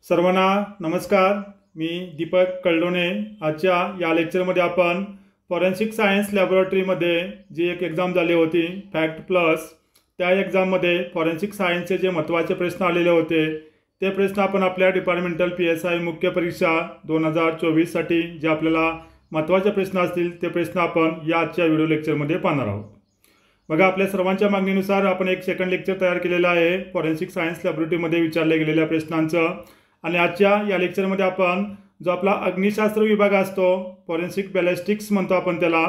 सर्वांना नमस्कार। मी दीपक कळडोणे। आजच्या या लेक्चरमध्ये आपण फॉरेन्सिक सायन्स लॅबोरेटरीमध्ये जी एक एक्झाम झाली होती फॅक्ट प्लस, त्या एक्झाममध्ये फॉरेन्सिक सायन्सचे जे महत्त्वाचे प्रश्न आलेले होते ते प्रश्न आपण आपल्या डिपार्टमेंटल PSI मुख्य परीक्षा 2024 साठी जे आपल्याला महत्त्वाचे प्रश्न असतील ते प्रश्न आपण या आजच्या व्हिडिओ लेक्चरमध्ये पाहणार आहोत। बघा, आपल्या सर्वांच्या मागणीनुसार आपण एक सेकंड लेक्चर तयार केलेला आहे फॉरेन्सिक सायन्स लॅबोरेटरीमध्ये विचारल्या गेलेल्या प्रश्नांचं। आणि आजच्या या लेक्चरमध्ये आपण जो आपला अग्निशास्त्र विभाग असतो, फॉरेन्सिक बॅलिस्टिक्स म्हणतो आपण त्याला,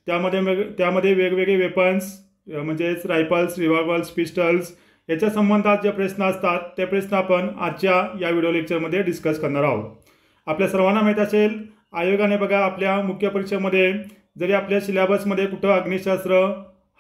त्यामध्ये वेगवेगळे वेपन्स म्हणजेच रायफल्स, रिव्हॉल्वर्स, पिस्टल्स याच्या संबंधात जे प्रश्न असतात ते प्रश्न आपण आजच्या या व्हिडिओ लेक्चरमध्ये डिस्कस करणार आहोत। आपल्या सर्वांना माहीत असेल, आयोगाने बघा आपल्या मुख्य परीक्षेमध्ये जरी आपल्या सिलेबसमध्ये कुठं अग्निशास्त्र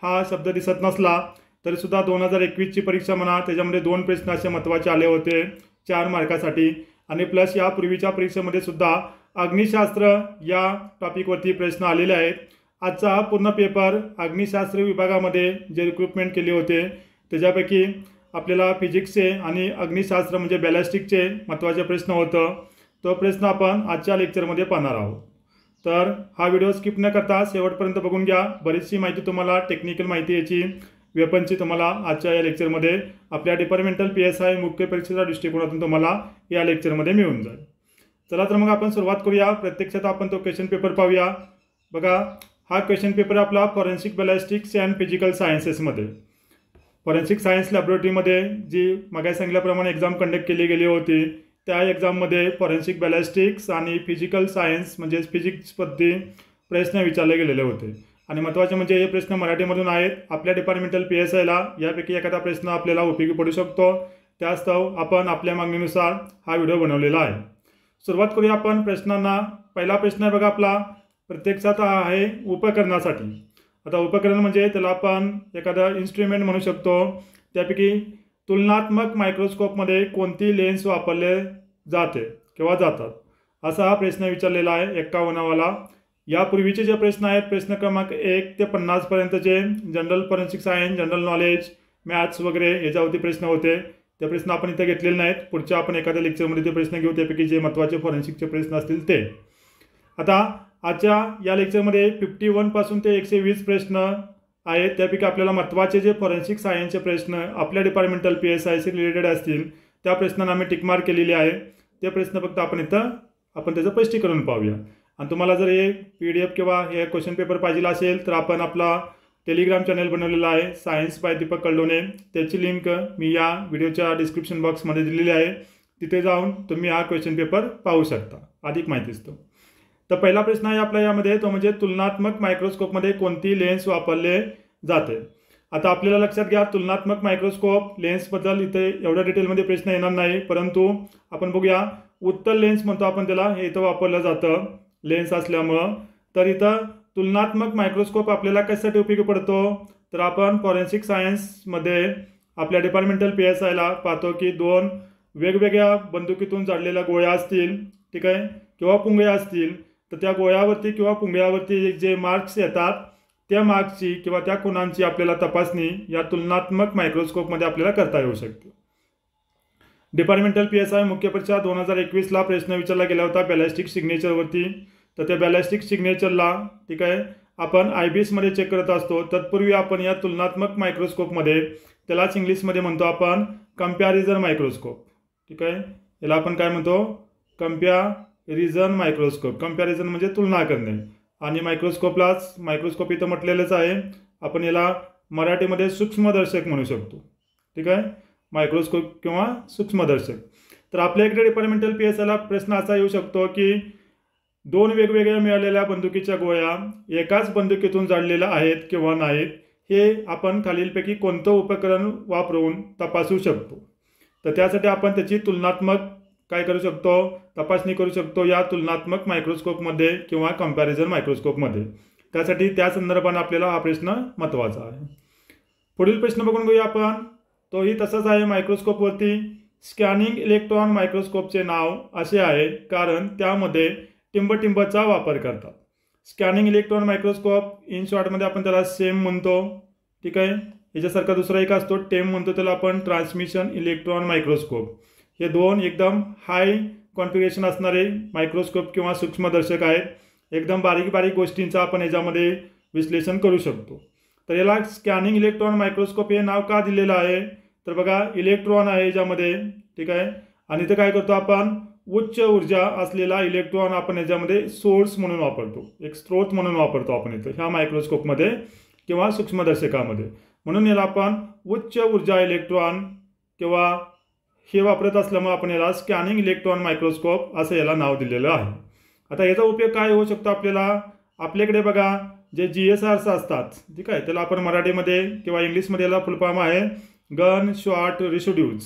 हा शब्द दिसत नसला तरी सुद्धा 2021ची परीक्षा म्हणा, त्याच्यामध्ये 2 प्रश्न असे महत्त्वाचे आले होते 4 मार्कासाठी। आणि प्लस या पूर्वीच्या परीक्षेमध्ये सुद्धा अग्निशास्त्र या टॉपिकवरती प्रश्न आलेले आहेत। आजचा हा पूर्ण पेपर अग्निशास्त्र विभागामध्ये जे रिक्रुटमेंट केले होते त्याच्यापैकी आपल्याला फिजिक्सचे आणि अग्निशास्त्र म्हणजे बॅलिस्टिकचे महत्त्वाचे प्रश्न होतं, तो प्रश्न आपण आजच्या लेक्चरमध्ये पाहणार आहोत। तर हा व्हिडिओ स्किप न करता शेवटपर्यंत बघून घ्या। बरीचशी माहिती तुम्हाला, टेक्निकल माहिती याची वेपनची तुम्हाला आजच्या या लेक्चरमध्ये आपल्या डिपार्टमेंटल PSI मुख्य परीक्षेच्या दृष्टिकोनातून तुम्हाला या लेक्चरमध्ये मिळून जाईल। चला तर मग आपण सुरुवात करूया। प्रत्यक्षात आपण तो क्वेश्चन पेपर पाहूया। बघा, हा क्वेश्चन पेपर आपला फॉरेन्सिक बॅलिस्टिक्स अँड फिजिकल सायन्सेसमध्ये फॉरेन्सिक सायन्स लॅबोरेटरीमध्ये जी मागे सांगितल्याप्रमाणे एक्झाम कंडक्ट केली गेली होती, त्या एक्झाममध्ये फॉरेन्सिक बॅलिस्टिक्स आणि फिजिकल सायन्स म्हणजेच फिजिक्सवरती प्रश्न विचारले गेलेले होते। आणि महत्त्वाचे म्हणजे हे प्रश्न मराठीमधून आहेत। आपल्या डिपार्टमेंटल PSIला यापैकी एखादा प्रश्न आपल्याला उपयोगी पडू शकतो, त्यास्तव आपण आपल्या मागणीनुसार हा व्हिडिओ बनवलेला आहे। सुरुवात करूया आपण प्रश्नांना। पहिला प्रश्न आहे बघा आपला, प्रत्यक्षात हा आहे उपकरणासाठी। आता उपकरण म्हणजे त्याला आपण एखादा इन्स्ट्रुमेंट म्हणू शकतो। त्यापैकी तुलनात्मक मायक्रोस्कोपमध्ये कोणती लेन्स वापरले जाते किंवा जातात, असा हा प्रश्न विचारलेला आहे 51वाला। यापूर्वीचे जे प्रश्न आहेत, प्रश्न क्रमांक 1 ते 50 पर्यंतचे general forensic science, general knowledge, maths वगैरे याच्यावरती प्रश्न होते, ते प्रश्न आपण इथे घेतलेले नाहीत। पुढच्या आपण एखाद्या लेक्चरमध्ये ते प्रश्न घेऊ, त्यापैकी जे महत्त्वाचे फॉरेन्सिकचे प्रश्न असतील ते। आता आजच्या या लेक्चरमध्ये 51 पासून ते 120 प्रश्न आहेत। त्यापैकी आपल्याला महत्त्वाचे जे फॉरेन्सिक सायन्सचे प्रश्न आपल्या डिपार्टमेंटल PSIशी रिलेटेड असतील त्या प्रश्नांना आम्ही टिकमार्क केलेली आहे। ते प्रश्न फक्त आपण त्याचं स्पष्टीकरण पाहूया। आणि तुम्हाला जर हे PDF किंवा हे क्वेश्चन पेपर पाहिजे असेल तर आपण आपला टेलिग्राम चॅनल बनवलेला आहे सायन्स बाय दीपक कळडोणे, त्याची लिंक मी या व्हिडिओच्या डिस्क्रिप्शन बॉक्समध्ये दिलेली आहे। तिथे जाऊन तुम्ही हा क्वेश्चन पेपर पाहू शकता, अधिक माहितीच तो। तर पहिला प्रश्न आहे आपला यामध्ये, तो म्हणजे तुलनात्मक मायक्रोस्कोपमध्ये कोणती लेन्स वापरले जाते। आता आपल्याला लक्षात घ्या, तुलनात्मक मायक्रोस्कोप लेन्सबद्दल इथे एवढ्या डिटेलमध्ये प्रश्न येणार नाही, परंतु आपण बघूया उत्तल लेन्स म्हणतो आपण त्याला, हे इथं वापरलं जातं लेन्स असल्यामुळं। तर इथं तुलनात्मक मायक्रोस्कोप आपल्याला कशासाठी उपयोगी पडतो, तर आपण फॉरेन्सिक सायन्समध्ये आपल्या डिपार्टमेंटल PSIला पाहतो की 2 वेगवेगळ्या बंदुकीतून जाळलेल्या गोळ्या असतील, ठीक आहे, किंवा पुंगळ्या असतील, तर त्या गोळ्यावरती किंवा पुंगळ्यावरती जे मार्क्स येतात त्या मार्क्सची किंवा त्या खुणांची आपल्याला तपासणी या तुलनात्मक मायक्रोस्कोपमध्ये आपल्याला करता येऊ शकते। डिपार्टमेंटल PSI मुख्य परीक्षा 2021ला प्रश्न विचारला गेला होता बॅलिस्टिक सिग्नेचरवरती। तर त्या बॅलिस्टिक सिग्नेचरला, ठीक आहे, आपण IBSमध्ये चेक करत असतो। तत्पूर्वी आपण या तुलनात्मक मायक्रोस्कोपमध्ये, त्यालाच इंग्लिशमध्ये म्हणतो आपण कंपॅरिझन मायक्रोस्कोप, ठीक आहे, याला आपण काय म्हणतो, कंपॅरिझन मायक्रोस्कोप। कंपॅरिझन म्हणजे तुलना करणे, आणि मायक्रोस्कोप इथं म्हटलेलंच आहे, आपण याला मराठीमध्ये सूक्ष्मदर्शक म्हणू शकतो, ठीक आहे, मायक्रोस्कोप किंवा सूक्ष्मदर्शक। तर आपल्या इकडे डिपार्टमेंटल PSIला प्रश्न असा येऊ शकतो की 2 वेगवेगळ्या मिळालेल्या बंदुकीच्या गोळ्या एकाच बंदुकीतून जाळलेल्या आहेत किंवा नाहीत, हे आपण खालीलपैकी कोणतं उपकरण वापरून तपासू शकतो। तर त्यासाठी आपण त्याची तुलनात्मक काय करू शकतो, तपासणी करू शकतो या तुलनात्मक मायक्रोस्कोपमध्ये किंवा कंपॅरिझन मायक्रोस्कोपमध्ये। त्यासाठी त्या संदर्भाने आपल्याला हा प्रश्न महत्त्वाचा आहे। पुढील प्रश्न बघून घेऊया आपण, तोही तसाच आहे मायक्रोस्कोपवरती। स्कॅनिंग इलेक्ट्रॉन मायक्रोस्कोपचे नाव असे आहे कारण त्यामध्ये टिंबटिंबचा वापर करतात। स्कॅनिंग इलेक्ट्रॉन मायक्रोस्कोप इन शॉर्टमध्ये आपण त्याला सेम म्हणतो, ठीक आहे। याच्यासारखा दुसरा एक असतो टेम म्हणतो, त्याला आपण ट्रान्समिशन इलेक्ट्रॉन मायक्रोस्कोप। हे दोन एकदम हाय कॉन्फिगरेशन असणारे मायक्रोस्कोप किंवा सूक्ष्मदर्शक आहेत. एकदम बारीक बारीक गोष्टींचं आपण याच्यामध्ये विश्लेषण करू शकतो. तर याला स्कॅनिंग इलेक्ट्रॉन मायक्रोस्कोप हे नाव का दिलेलं आहे, तर बघा इलेक्ट्रॉन आहे याच्यामध्ये, ठीक आहे. आणि इथं काय करतो आपण, उच्च ऊर्जा असलेला इलेक्ट्रॉन आपण याच्यामध्ये सोर्स म्हणून वापरतो, एक स्रोत म्हणून वापरतो आपण इथं ह्या मायक्रोस्कोपमध्ये किंवा सूक्ष्मदर्शकामध्ये. म्हणून याला आपण उच्च ऊर्जा इलेक्ट्रॉन किंवा हे वापरत असल्यामुळे आपण याला स्कॅनिंग इलेक्ट्रॉन मायक्रोस्कोप असं याला नाव दिलेलं आहे. आता याचा उपयोग काय होऊ शकतो आपल्याला, आपल्याकडे बघा जे GSRs असतात, ठीक आहे, त्याला आपण मराठीमध्ये किंवा इंग्लिशमध्ये याला फुलफॉर्म आहे गन शॉट रेसिड्यूज.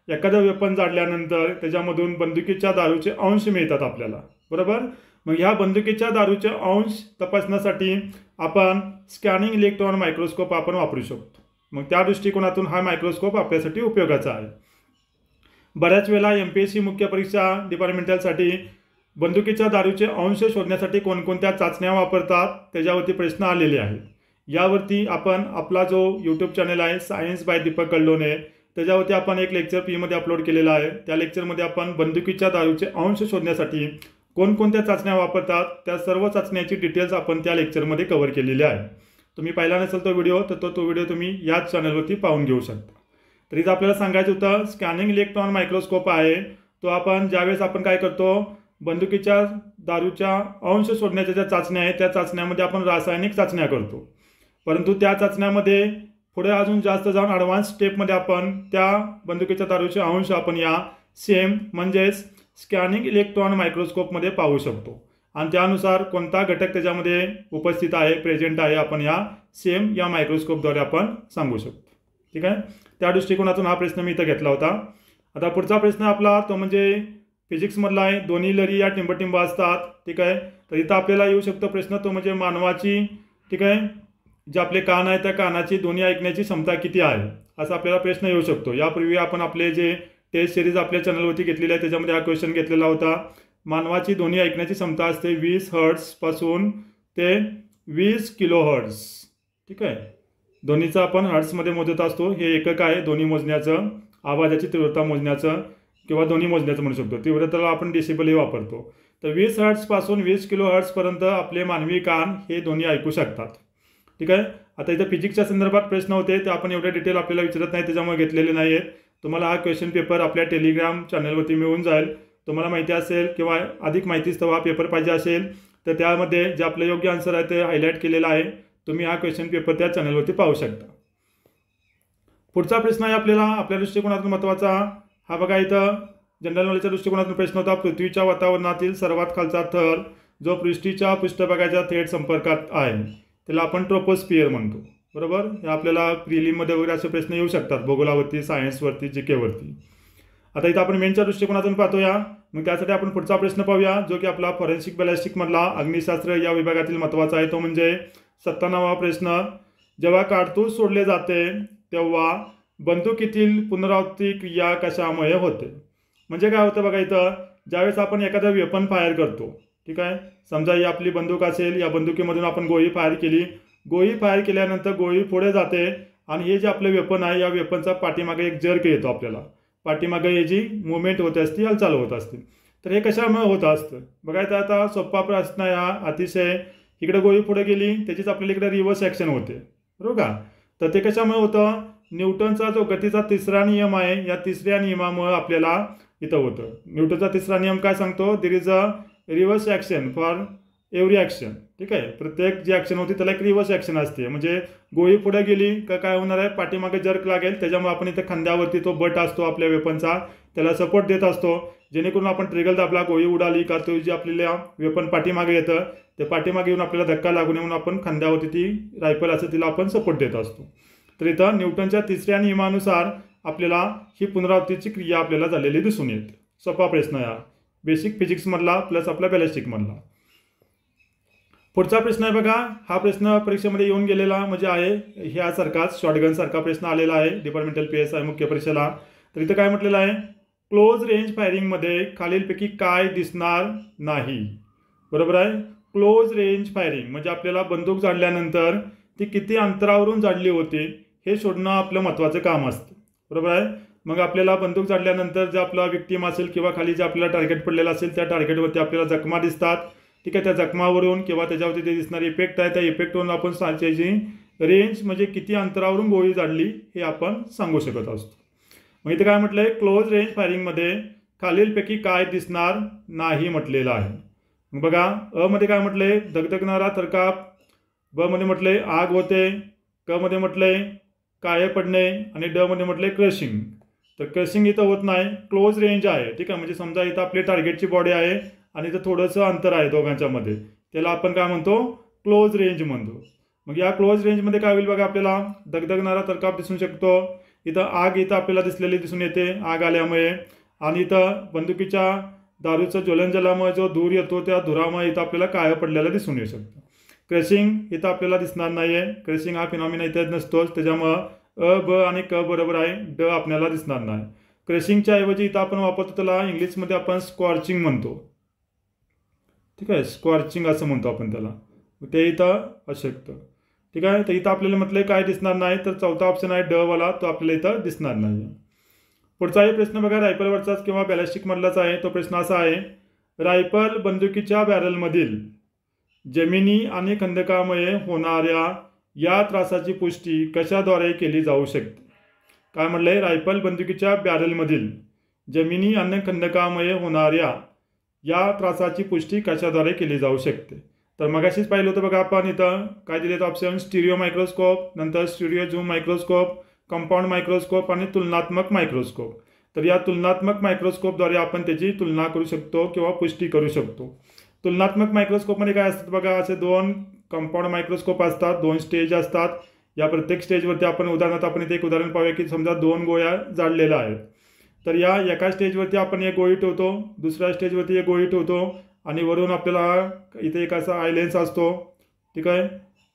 एखादं वेपन जाडल्यानंतर त्याच्यामधून बंदुकीच्या दारूचे अंश मिळतात आपल्याला, बरोबर. मग ह्या बंदुकीच्या दारूचे अंश तपासण्यासाठी आपण स्कॅनिंग इलेक्ट्रॉन मायक्रोस्कोप आपण वापरू शकतो. मग त्या दृष्टिकोनातून हा मायक्रोस्कोप आपल्यासाठी उपयोगाचा आहे. बऱ्याच वेळेला MPSC मुख्य परीक्षा डिपार्टमेंटलसाठी बंदुकीच्या दारूचे अंश शोधण्यासाठी कोणकोणत्या चाचण्या वापरतात त्याच्यावरती प्रश्न आलेले आहेत. यावरती आपण आपला जो यूट्यूब चॅनल आहे सायन्स बाय दीपक कल्लोने, त्याच्यावरती आपण एक लेक्चर फ्रीमध्ये अपलोड केलेला आहे. त्या लेक्चरमध्ये आपण बंदुकीच्या दारूचे अंश शोधण्यासाठी कोणकोणत्या चाचण्या वापरतात त्या सर्व चाचण्याची डिटेल्स आपण त्या लेक्चरमध्ये कव्हर केलेली आहे. तुम्ही पाहिला नसेल तो व्हिडिओ तर तो व्हिडिओ तुम्ही याच चॅनलवरती पाहून घेऊ शकता. तरी आपल्याला सांगायचं होतं स्कॅनिंग इलेक्ट्रॉन मायक्रोस्कोप आहे तो आपण ज्यावेळेस आपण काय करतो, बंदुकीच्या दारूच्या अंश शोधण्याच्या ज्या चाचण्या आहेत त्या चाचण्यामध्ये आपण रासायनिक चाचण्या करतो. परंतु त्या चाचण्यामध्ये पुढे अजून जास्त जाऊन ॲडव्हान्स स्टेपमध्ये आपण त्या बंदुकीच्या दारूचे अंश आपण या सेम म्हणजेच स्कॅनिंग इलेक्ट्रॉन मायक्रोस्कोपमध्ये पाहू शकतो. आणि त्यानुसार कोणता घटक त्याच्यामध्ये उपस्थित आहे, प्रेझेंट आहे, आपण या सेम या मायक्रोस्कोपद्वारे आपण सांगू शकतो. ठीक आहे. त्या दृष्टिकोनातून हा प्रश्न मी इथं घेतला होता. आता पुढचा प्रश्न आपला तो म्हणजे फिजिक्समधला आहे. दोन्ही लहरी या टिंबटिंब असतात, ठीक आहे. तर इथं आपल्याला येऊ शकतो प्रश्न तो म्हणजे मानवाची, ठीक आहे, जे आपले कान आहे त्या कानाची ध्वनी ऐकण्याची क्षमता किती आहे असा आपल्याला प्रश्न येऊ शकतो. यापूर्वी आपण आपले जे टेस्ट सिरीज आपल्या चॅनलवरती घेतलेली आहे त्याच्यामध्ये हा क्वेश्चन घेतलेला होता. मानवाची ध्वनी ऐकण्याची क्षमता असते 20 हर्ट्झपासून ते 20 किलोहर्ट्झ, ठीक आहे. ध्वनीचा आपण हर्ट्झमध्ये मोजत असतो, हे एकक आहे ध्वनी मोजण्याचं, आवाजाची तीव्रता मोजण्याचं किंवा ध्वनी मोजण्याचं म्हणू शकतो. तीव्रतेला आपण डेसिबल हे वापरतो. तर 20 हर्ट्झपासून 20 किलोहर्ट्झपर्यंत आपले मानवी कान हे ध्वनी ऐकू शकतात, ठीक आहे. आता इथं फिजिक्सच्या संदर्भात प्रश्न होते ते आपण एवढे डिटेल आपल्याला विचारत नाही त्याच्यामुळे घेतलेले नाही आहेत. तुम्हाला हा क्वेश्चन पेपर आपल्या टेलिग्राम चॅनलवरती मिळून जाईल. तुम्हाला माहिती असेल किंवा अधिक माहितीसह हा पेपर पाहिजे असेल तर त्यामध्ये जे आपलं योग्य आन्सर आहे ते हायलाईट केलेलं आहे. तुम्ही हा क्वेश्चन पेपर त्या चॅनलवरती पाहू शकता. पुढचा प्रश्न आहे आपल्याला आपल्या दृष्टिकोनातून महत्त्वाचा. हा बघा इथं जनरल नॉलेजच्या दृष्टिकोनातून प्रश्न होता. पृथ्वीच्या वातावरणातील सर्वात खालचा थर जो पृष्ठीच्या पृष्ठभागाच्या थेट संपर्कात आहे त्याला आपण ट्रोपोस्फिअर म्हणतो, बरोबर. हे आपल्याला प्रिलिममध्ये वगैरे असे प्रश्न येऊ शकतात भूगोलावरती, सायन्सवरती, जीकेवरती. आता इथं आपण मेनच्या दृष्टिकोनातून पाहतोया. मग त्यासाठी आपण पुढचा प्रश्न पाहूया जो की आपला फॉरेन्सिक बॅलिस्टिकमधला अग्निशास्त्र या विभागातील महत्त्वाचा आहे. तो म्हणजे 97वा प्रश्न. जेव्हा काडतूस सोडले जाते तेव्हा बंदुकीतील पुनरावृत्ती क्रिया कशामुळे होते. म्हणजे काय होतं बघा इथं ज्यावेळेस आपण एखादा वेपन फायर करतो, ठीक आहे. समजा ही आपली बंदूक असेल, या बंदुकीमधून आपण गोळी फायर केली, गोळी फायर केल्यानंतर गोळी पुढे जाते आणि हे जे आपलं वेपन आहे या वेपनचा पाठीमागे एक जर्क येतो आपल्याला, पाठीमागे याची मुवमेंट होत असते, हालचाल होत असते. तर हे कशामुळे होत असतं बघायचं. आता सोपा प्रश्न आहे हा अतिशय. इकडे गोळी पुढे गेली त्याचीच आपल्याला इकडे रिव्हर्स ॲक्शन होते, बरोबर का. तर ते कशामुळे होतं, न्यूटनचा जो गतीचा तिसरा नियम आहे या तिसऱ्या नियमामुळे आपल्याला इथं होतं. न्यूटनचा तिसरा नियम काय सांगतो, there is a reverse action for every action, ठीक आहे. प्रत्येक जी ॲक्शन होती त्याला एक रिव्हर्स ॲक्शन असते. म्हणजे गोळी पुढे गेली का काय होणार आहे, पाठीमागे जर्क लागेल, त्याच्यामुळे आपण इथं खांद्यावरती तो बट असतो आपल्या वेपनचा त्याला सपोर्ट देत असतो, जेणेकरून आपण ट्रिगर दाबला गोळी उडाली का तो जी आपल्याला वेपन पाठीमागे येतं ते पाठीमागे येऊन आपल्याला धक्का लागू नये म्हणून आपण खांद्यावरती ती रायफल असते तिला आपण सपोर्ट देत असतो. तर इथं न्यूटनच्या तिसऱ्या नियमानुसार आपल्याला ही पुनरावृत्तीची क्रिया आपल्याला झालेली दिसून येते. सोपा प्रश्न आहे बेसिक फिजिक्समधला प्लस आपला बॅलिस्टिकमधला. पुढचा प्रश्न आहे बघा. हा प्रश्न परीक्षेमध्ये येऊन गेलेला म्हणजे आहे ह्यासारखाच शॉर्टगन सारखा प्रश्न आलेला आहे डिपार्टमेंटल PSI मुख्य परीक्षेला. तर इथं काय म्हटलेलं आहे, क्लोज रेंज फायरिंगमध्ये खालीलपैकी काय दिसणार नाही, बरोबर आहे. क्लोज रेंज फायरिंग म्हणजे आपल्याला बंदूक जाडल्यानंतर ती किती अंतरावरून जाडली होती हे शोधणं आपलं महत्त्वाचं काम असतं, बरोबर आहे. मग आपल्याला बंदूक झाडल्यानंतर जे आपला विक्टीम असेल किंवा खाली जे आपल्याला टार्गेट पडलेलं असेल त्या टार्गेटवरती आपल्याला जखमा दिसतात. ठीक आहे, त्या जखमावरून किंवा त्याच्यावरती जे दिसणारे इफेक्ट आहे त्या इफेक्टवरून आपण त्याची रेंज म्हणजे किती अंतरावरून गोळी झाडली हे आपण सांगू शकत असतो. मग इथे काय म्हटलंय, क्लोज रेंज फायरिंगमध्ये खालीलपैकी काय दिसणार नाही म्हटलेलं आहे. मग बघा, अ मध्ये काय म्हटलंय, धगधगणारा थरकाप, ब मध्ये म्हटलंय आग होते, क मध्ये म्हटलंय काळे पडणे आणि ड मध्ये म्हटलंय क्रशिंग. तर क्रशिंग इथं होत नाही, क्लोज रेंज आहे. ठीक आहे, म्हणजे समजा इथं आपली टार्गेटची बॉडी आहे आणि इथं थोडंसं अंतर आहे दोघांच्या मध्ये, त्याला आपण काय म्हणतो, क्लोज रेंज म्हणतो. मग या क्लोज रेंजमध्ये काय होईल बघा, आपल्याला धगधगणारा थरकाप दिसू शकतो. इथं आग इथं आपल्याला दिसलेली दिसून येते आग आल्यामुळे, आणि इथं बंदुकीच्या दारूचं ज्वलन झाल्यामुळे जो धूर येतो त्या धुरामुळे इथं आपल्याला काळं पडलेलं दिसून येऊ शकतं. क्रशिंग इथं आपल्याला दिसणार नाहीये, क्रशिंग हा फिनॉमिना इथे नसतोच, त्याच्यामुळं अ ब आणि क बरोबर आहे, ड आपल्याला दिसणार नाही. क्रशिंगच्या ऐवजी इथं आपण वापरतो त्याला इंग्लिशमध्ये आपण स्कॉर्चिंग म्हणतो. ठीक आहे, स्कॉर्चिंग असं म्हणतो आपण त्याला, ते इथं असू शकतं. ठीक आहे, तर इथं आपल्याला म्हटलंय काय दिसणार नाही, तर चौथा ऑप्शन आहे ड वाला, तो आपल्याला इथं दिसणार नाही. पुढचाही प्रश्न बघा रायफलवरचाच किंवा बॅलिस्टिक मधलाच आहे. तो प्रश्न असा आहे, रायफल बंदुकीच्या बॅरलमधील जमिनी आणि खंदकामुळे होणाऱ्या या त्रासाची पुष्टी कशाद्वारे केली जाऊ शकते. काय म्हटलंय, रायफल बंदुकीच्या बॅरलमधील जमिनी आणि खंदकामुळे होणाऱ्या या त्रासाची पुष्टी कशाद्वारे केली जाऊ शकते. तर मगाशीच पाहिलं होतं बघा आपण, इथं काय दिलेत ऑप्शन, स्टिरिओ मायक्रोस्कोप, नंतर stereo zoom microscope, compound microscope आणि तुलनात्मक मायक्रोस्कोप. तर या तुलनात्मक मायक्रोस्कोपद्वारे आपण त्याची तुलना करू शकतो किंवा पुष्टी करू शकतो. तुलनात्मक मायक्रोस्कोपमध्ये काय असतात बघा, असे दोन कंपाऊंड मायक्रोस्कोप असतात, दोन स्टेज असतात. या प्रत्येक स्टेजवरती आपण उदाहरणार्थ आपण इथे एक उदाहरण पाहूया की समजा 2 गोळ्या जाळलेल्या आहेत. तर या एका स्टेजवरती आपण एक गोळी ठेवतो, दुसऱ्या स्टेजवरती एक गोळी ठेवतो, आणि वरून आपल्याला इथे एक असा आय लेन्स असतो. ठीक आहे,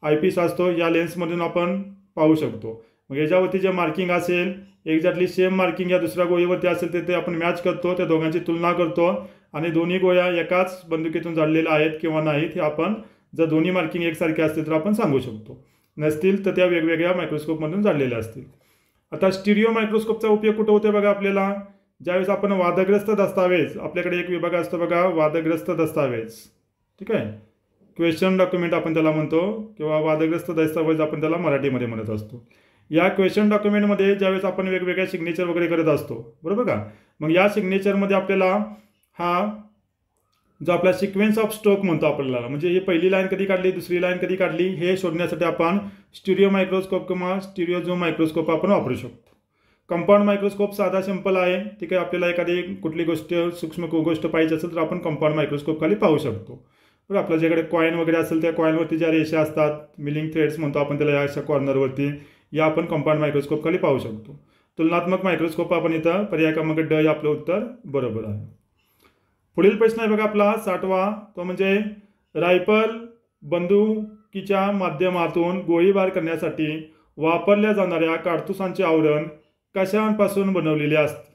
आयपीस असतो, या लेन्समधून आपण पाहू शकतो. मग याच्यावरती जे मार्किंग असेल एक्झॅक्टली सेम मार्किंग या दुसऱ्या गोळीवरती असेल ते आपण मॅच करतो, त्या दोघांची तुलना करतो, आणि दोन्ही गोळ्या एकाच बंदुकीतून जाळलेल्या आहेत किंवा नाहीत हे आपण, जर दोन्ही मार्किंग एकसारखे असतील तर आपण सांगू शकतो, नसतील तर त्या वेगवेगळ्या मायक्रोस्कोपमधून जाळलेल्या असतील. आता स्टिरिओ मायक्रोस्कोपचा उपयोग कुठं होतो बघा, आपल्याला ज्यावेळेस आपण वादग्रस्त दस्तावेज, आपल्याकडे एक विभाग असतो बघा वादग्रस्त दस्तावेज. ठीक आहे, क्वेश्चन डॉक्युमेंट आपण त्याला म्हणतो, किंवा वादग्रस्त दस्तावेज आपण त्याला मराठीमध्ये म्हणत असतो. या क्वेश्चन डॉक्युमेंटमध्ये ज्यावेळेस आपण वेगवेगळ्या सिग्नेचर वगैरे करत असतो, बरोबर का, मग या सिग्नेचरमध्ये आपल्याला हा जो आपला सिक्वेन्स ऑफ स्ट्रोक म्हणतो आपल्याला, म्हणजे ही पहिली लाईन कधी काढली, दुसरी लाईन कधी काढली, हे शोधण्यासाठी आपण स्टिरिओ मायक्रोस्कोप किंवा स्टिरिओ झूम मायक्रोस्कोप आपण वापरू शकतो. कंपाऊंड मायक्रोस्कोप साधा सिंपल आहे. ठीक आहे, आपल्याला एखादी कुठली गोष्ट सूक्ष्म गोष्ट पाहिजे असेल तर आपण कंपाऊंड मायक्रोस्कोप खाली पाहू शकतो. बरं, आपल्या ज्याकडे कॉइन वगैरे असेल त्या कॉइनवरती ज्या रेषा असतात, मिलिंग थ्रेड्स म्हणतो आपण त्याला, या अशा कॉर्नरवरती, या आपण कंपाऊंड मायक्रोस्कोप खाली पाहू शकतो. तुलनात्मक मायक्रोस्कोप आपण इथं पर्याय क्रमांक ड आपलं उत्तर बरोबर आहे. पुढील प्रश्न आहे बघा आपला 60वा, तो म्हणजे रायफल बंदुकीच्या माध्यमातून गोळीबार करण्यासाठी वापरल्या जाणाऱ्या काडतुसांचे आवरण कशापासून बनवलेले असते.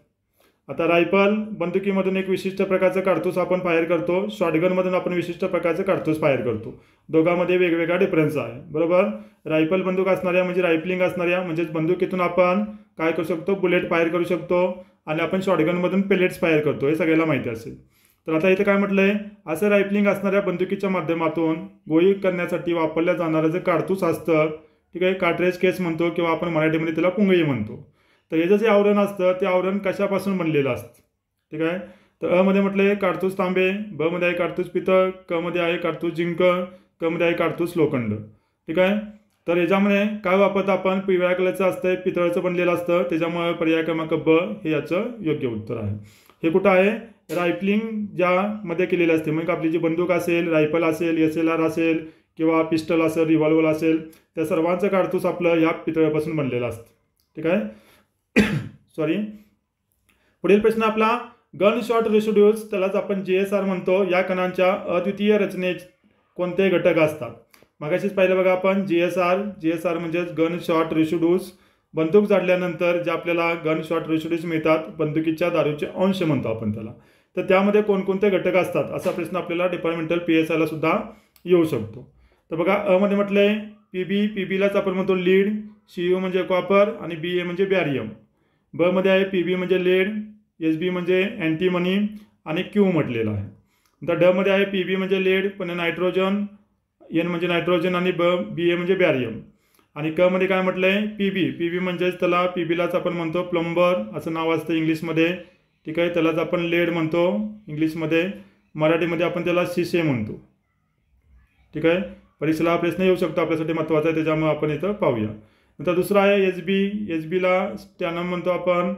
आता रायफल बंदुकीमधून एक विशिष्ट प्रकारचं काडतूस आपण फायर करतो, शॉटगनमधून आपण विशिष्ट प्रकारचं काडतूस फायर करतो, दोघांमध्ये वेगवेगळा डिफरन्स आहे. बरोबर, रायफल बंदूक असणाऱ्या म्हणजे रायफलिंग असणाऱ्या म्हणजेच बंदुकीतून आपण काय करू शकतो, बुलेट फायर करू शकतो, आणि आपण शॉटगनमधून पेलेट्स फायर करतो, हे सगळ्याला माहिती असेल. तर आता इथे काय म्हटलंय, असं रायफलिंग असणाऱ्या बंदुकीच्या माध्यमातून गोळी करण्यासाठी वापरल्या जाणारं जे काडतूस असतं, ठीक आहे, कार्ट्रेज केस म्हणतो किंवा आपण मराठीमध्ये त्याला पुंगळी म्हणतो. तर याचं जे आवरण असतं ते आवरण कशापासून बनलेलं असतं. ठीक आहे, तर अ मध्ये म्हटलंय काडतूस तांबे, ब मध्ये आहे काडतूस पितळ, क मध्ये आहे काडतूस जिंक, क मध्ये आहे काडतूस लोखंड. ठीक आहे, तर याच्यामध्ये काय वापरतं आपण, पिवळ्या कलरचं असतं, पितळचं बनलेलं असतं, त्याच्यामुळे पर्याय क्रमांक ब हे याचं योग्य उत्तर आहे. हे कुठं आहे, रायफलिंग ज्यामध्ये केलेलं असते, म्हणजे आपली जी बंदूक असेल, रायफल असेल, SLR असेल किंवा पिस्टल असेल, रिव्हॉल्वर असेल, त्या सर्वांचं काडतूस आपलं या पितळापासून बनलेलं असतं. ठीक आहे, सॉरी. पुढील प्रश्न आपला गन शॉट रेसिड्यूज, त्यालाच आपण GSR म्हणतो, या कणांच्या अद्वितीय रचनेत कोणते घटक असतात. मगाशीच पाहिलं बघा आपण GSR म्हणजेच गन शॉट रेसिड्यूज, बंदूक जाळल्यानंतर जे आपल्याला गन शॉट रेसिड्यूज मिळतात, बंदुकीच्या दारूचे अंश म्हणतो आपण त्याला. तर त्यामध्ये कोणकोणते घटक असतात असा प्रश्न आपल्याला डिपार्टमेंटल PSI ला सुद्धा येऊ शकतो. तर बघा अ मध्ये म्हटलंय PBलाच आपण म्हणतो लीड, CU म्हणजे कॉपर, आणि BA म्हणजे बॅरियम. ब मध्ये आहे पी-बी म्हणजे लेड, एस-बी म्हणजे अँटीमनी आणि क्यू म्हटलेलं आहे. नंतर ड मध्ये आहे पी-बी म्हणजे लेड पण नायट्रोजन, एन म्हणजे नायट्रोजन आणि बी-ए म्हणजे बॅरियम. आणि क मध्ये काय म्हटलंय पी-बी म्हणजेच त्याला पी-बीलाच आपण म्हणतो प्लंबर असं नाव असतं इंग्लिशमध्ये. ठीक आहे, त्यालाच आपण लेड म्हणतो इंग्लिशमध्ये, मराठीमध्ये आपण त्याला शिसे म्हणतो. ठीक आहे, परीक्षेला हा प्रश्न येऊ शकतो, आपल्यासाठी महत्त्वाचा आहे, त्याच्यामुळे आपण इथं पाहूया. नंतर दुसरा आहे एस-बीला स्टॅनम म्हणतो आपण.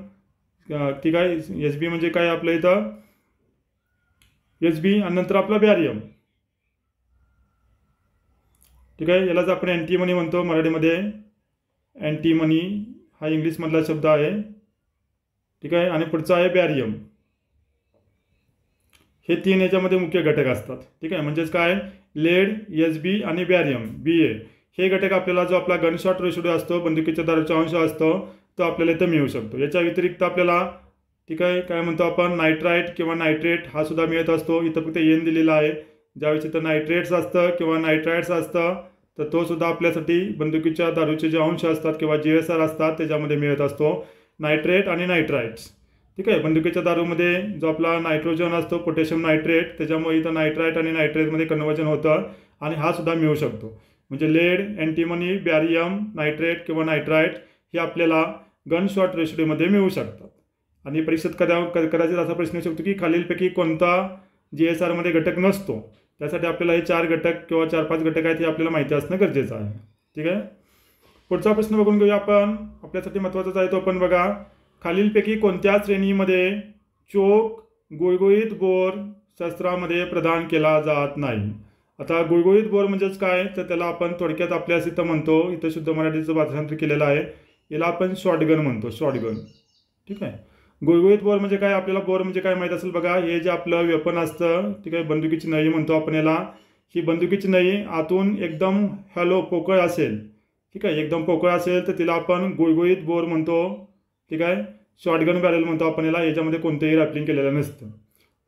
ठीक आहे, एस-बी म्हणजे काय आपलं इथं एस-बी आणि नंतर आपला बॅरियम. ठीक आहे, यालाच आपण अँटीमनी म्हणतो मराठीमध्ये. अँटीमनी हा इंग्लिशमधला शब्द आहे. ठीक आहे, आणि पुढचा आहे बॅरियम. हे 3 याच्यामध्ये मुख्य घटक असतात. ठीक आहे, म्हणजेच काय लेड, एस-बी आणि बॅरियम बी-ए हे घटक आपल्याला जो आपला गनशॉट रेशो असतो, बंदुकीच्या दारूचा अंश असतो, तो आपल्याला इथं मिळू शकतो. याच्या व्यतिरिक्त आपल्याला ठीक आहे काय म्हणतो आपण नायट्राईट किंवा नायट्रेट हा सुद्धा मिळत असतो. इथं फक्त एन दिलेला आहे. ज्यावेळेस इथं नायट्रेट्स असतं किंवा नायट्राईट्स असतं तर तो सुद्धा आपल्यासाठी बंदुकीच्या दारूचे जे अंश असतात किंवा GSR असतात त्याच्यामध्ये मिळत असतो, नायट्रेट आणि नायट्राईट्स. ठीक आहे, बंदुकीच्या दारूमध्ये जो आपला नायट्रोजन असतो पोटॅशियम नायट्रेट, त्याच्यामुळे इथं नायट्राईट आणि नायट्रेटमध्ये कन्वर्जन होतं आणि हा सुद्धा मिळू शकतो. म्हणजे लेड, अँटीमनी, बॅरियम, नायट्रेट किंवा नायट्राईट हे आपल्याला गन शॉट रेशोमध्ये मिळू शकतात. आणि परीक्षेत कदाचित असा प्रश्न येऊ शकतो की खालीलपैकी कोणता GSR मध्ये घटक नसतो. त्यासाठी आपल्याला हे 4 घटक किंवा 4-5 घटक आहेत हे आपल्याला माहिती असणं गरजेचं आहे. ठीक आहे, पुढचा प्रश्न बघून घेऊया आपण. आपल्यासाठी महत्त्वाचाच आहे तो पण बघा. खालीलपैकी कोणत्या श्रेणीमध्ये चोक गुळगुळीत बोर शस्त्रामध्ये प्रदान केला जात नाही. आता गुळगुळीत बोर म्हणजेच काय तर त्याला आपण थोडक्यात आपल्यास इथं म्हणतो, इथं शुद्ध मराठीचं भाषांतर केलेलं आहे, याला आपण शॉटगन म्हणतो, शॉटगन. ठीक आहे, गुळगुळीत बोर म्हणजे काय, आपल्याला बोर म्हणजे काय माहीत असेल बघा. हे जे आपलं वेपन असतं, ठीक आहे, बंदुकीची नळी म्हणतो आपण याला. ही बंदुकीची नळी आतून एकदम हॅलो पोकळ असेल, ठीक आहे, एकदम पोकळ असेल तर तिला आपण गुळगुळीत बोर म्हणतो. ठीक आहे, शॉटगन बॅरल म्हणतो आपण याला. याच्यामध्ये कोणतंही रायफलिंग केलेलं नसतं.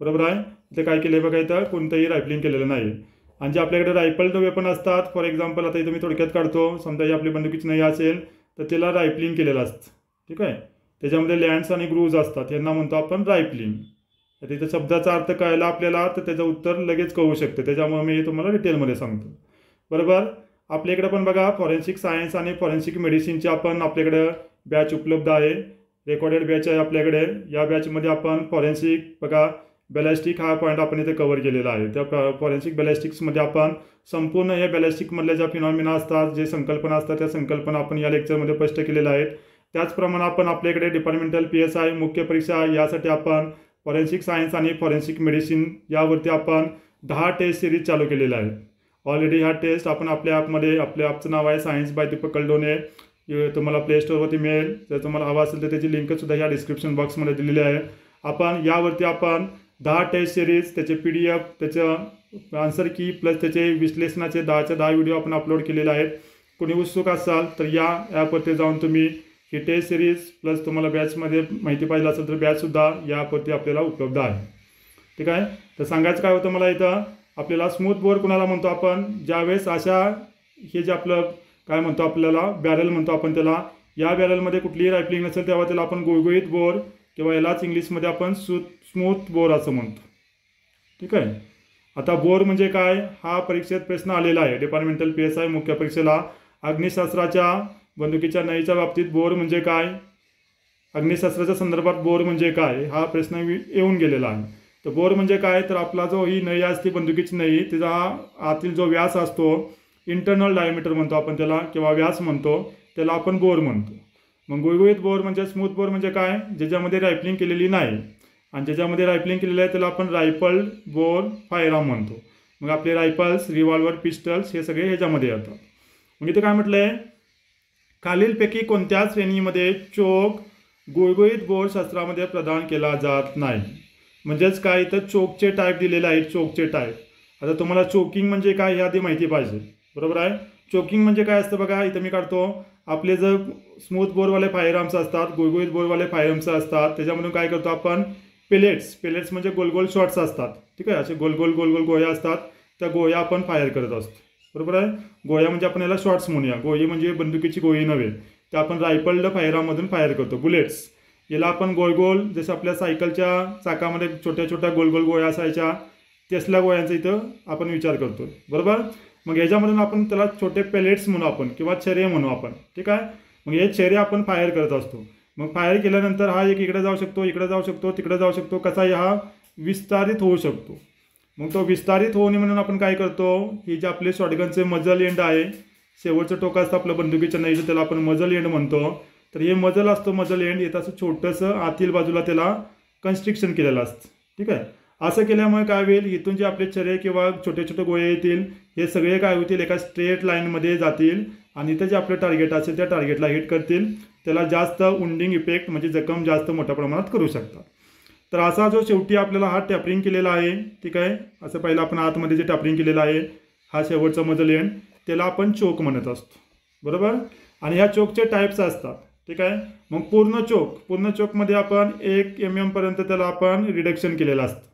बरोबर आहे, इथं काय केलं बघा, इथं कोणतंही रायफलिंग केलेलं नाही. आणि जे आपल्याकडे रायफल्ड वेपन असतात, फॉर एक्झाम्पल आता इथं मी थोडक्यात काढतो, समजा ही आपली बंदुकीची नळी असेल तर तिला रायफलिंग केलेलं असतं. ठीक आहे, त्याच्यामध्ये लँड्स आणि ग्रूज असतात, यांना म्हणतो आपण रायफलिंग. तर इथं शब्दाचा अर्थ कळला आपल्याला तर त्याचं उत्तर लगेच कळू शकतं, त्याच्यामुळे मी तुम्हाला डिटेलमध्ये सांगतो. बरोबर, आपल्याकडे पण बघा फॉरेन्सिक सायन्स आणि फॉरेन्सिक मेडिसिनची आपण आपल्याकडे बॅच उपलब्ध आहे, रेकॉर्डेड बॅच आहे आपल्याकडे. या बॅचमध्ये आपण फॉरेन्सिक बघा बॅलिस्टिक हा पॉईंट आपण इथे कव्हर केलेला आहे. त्या फॉरेन्सिक बॅलिस्टिक्समध्ये आपण संपूर्ण या बॅलिस्टिकमधल्या ज्या फिनॉमिना असतात, जे संकल्पना असतात, त्या संकल्पना आपण या लेक्चरमध्ये स्पष्ट केलेल्या आहेत. त्याचप्रमाणे आपण आपल्याकडे डिपार्टमेंटल PSI मुख्य परीक्षा यासाठी आपण फॉरेन्सिक सायन्स आणि फॉरेन्सिक मेडिसिन यावरती आपण 10 टेस्ट सिरीज चालू केलेल्या आहेत. ऑलरेडी ह्या टेस्ट आपण आपल्या ॲपमध्ये, आपल्या ॲपचं नाव आहे सायन्स बाय दीपक कलडोने, तुम्हाला प्ले स्टोअरवरती मिळेल. जर तुम्हाला हवा असेल तर त्याची लिंकसुद्धा ह्या डिस्क्रिप्शन बॉक्समध्ये दिलेली आहे. आपण यावरती आपण 10 टेस्ट सिरीज, त्याचे PDF, त्याचं आन्सर की प्लस त्याचे विश्लेषणाचे 10च्या 10 व्हिडिओ आपण अपलोड केलेले आहेत. कोणी उत्सुक असाल तर या ॲपवरती जाऊन तुम्ही ही टेस्ट सिरीज प्लस तुम्हाला बॅचमध्ये माहिती पाहिजे असेल तर बॅचसुद्धा या ॲपवरती आपल्याला उपलब्ध आहे. ठीक आहे, तर सांगायचं काय होतं मला इथं, आपल्याला स्मूथ बोर कुणाला म्हणतो आपण, ज्यावेळेस अशा हे जे आपलं काय म्हणतो आपल्याला बॅरल म्हणतो आपण त्याला, या बॅरलमध्ये कुठलीही रायफलिंग नसेल तेव्हा त्याला आपण गुळगुळीत बोर किंवा यालाच इंग्लिशमध्ये आपण स्मूथ बोर असं म्हणतो. ठीक आहे, आता बोर म्हणजे काय हा परीक्षेत प्रश्न आलेला आहे डिपार्टमेंटल PSI मुख्य परीक्षेला. अग्निशास्त्राच्या बंदुकीच्या नळीच्या बाबतीत बोर म्हणजे काय, अग्निशास्त्राच्या संदर्भात बोर म्हणजे काय हा प्रश्न येऊन गेलेला आहे. तर बोर म्हणजे काय तर आपला जो ही नळी असते बंदुकीची नळी, तिचा आतील जो व्यास असतो इंटरनल डायमीटर म्हणतो आपण त्याला किंवा व्यास म्हणतो, त्याला आपण बोर म्हणतो. मग गुळगुळीत बोर म्हणजे स्मूथ बोर म्हणजे काय, ज्याच्यामध्ये रायफलिंग केलेली नाही, आणि ज्याच्यामध्ये रायफलिंग केलेलं आहे त्याला आपण रायफल्ड बोर फायरआर्म म्हणतो. मग आपले रायफल्स, रिव्हॉल्वर, पिस्टल्स हे सगळे ह्याच्यामध्ये येतात. मग इथे काय म्हटलं आहे, खालीलपैकी कोणत्या श्रेणीमध्ये चोक गुळगुळीत बोर शस्त्रामध्ये प्रदान केला जात नाही. म्हणजेच काय तर चोकचे टाईप दिलेले आहेत, चोकचे टाईप. आता तुम्हाला चोकिंग म्हणजे काय हे आधी माहिती पाहिजे. बरोबर आहे, चोकिंग म्हणजे काय असतं बघा, इथं मी काढतो, आपले जर स्मूथ बोरवाले फायरआर्म्स असतात, गुळगुळीत बोरवाले फायरआर्म्स असतात, त्याच्यामधून काय करतो आपण पेलेट्स म्हणजे गोलगोल शॉट्स असतात. ठीक आहे, असे गोलगोल गोळ्या असतात, त्या गोळ्या आपण फायर करत असतो. बरोबर आहे, गोळ्या म्हणजे आपण याला शॉट्स म्हणूया, गोळी म्हणजे बंदुकीची गोळी नव्हे, त्या आपण रायफल्ड फायरआर्ममधून फायर करतो, बुलेट्स. याला आपण गोल गोल, जसं आपल्या सायकलच्या चाकामध्ये छोट्या छोट्या गोल गोल गोळ्या असायच्या तसल्या गोळ्यांचा इथं आपण विचार करतो, बरोबर. मग याच्यामधून आपण त्याला छोटे पेलेट्स म्हणू आपण किंवा छर्रे म्हणू आपण, ठीक आहे. मग हे छर्रे आपण फायर करत असतो. मग फायर केल्यानंतर हा एक इकडे जाऊ शकतो, इकडे जाऊ शकतो, तिकडे जाऊ शकतो, कसा हा विस्तारित होऊ शकतो. मग तो विस्तारित होऊ नये म्हणून आपण काय करतो, ही जे आपले शॉटगनचे मजल एंड आहे, शेवटचं टोक असतं आपलं बंदुकीच्या नळीचं, त्याला आपण मजल एंड म्हणतो. तर हे मजल असतो, मजल एंड येतं असं छोटंसं आतील बाजूला त्याला कन्स्ट्रिक्शन केलेलं असतं, ठीक आहे. असं केल्यामुळे काय होईल, इथून जे आपले छर्रे किंवा छोटे छोटे गोळे येतील हे सगळे काय होतील, एका स्ट्रेट लाईनमध्ये जातील आणि इथं जे आपलं टार्गेट असेल त्या टार्गेटला हिट करतील. त्याला जास्त उंडिंग इफेक्ट म्हणजे जखम जास्त मोठ्या प्रमाणात करू शकतात. तर असा जो शेवटी आपल्याला हा टॅपरिंग केलेला आहे, ठीक आहे. असं पहिलं आपण आतमध्ये जे टॅपरिंग केलेलं आहे, हा शेवटचा मजल एंड, त्याला आपण चोक म्हणत असतो, बरोबर. आणि ह्या चोकचे टाईप्स असतात, ठीक आहे. मग पूर्ण चोकमध्ये आपण 1 mm पर्यंत त्याला आपण रिडक्शन केलेलं असतं,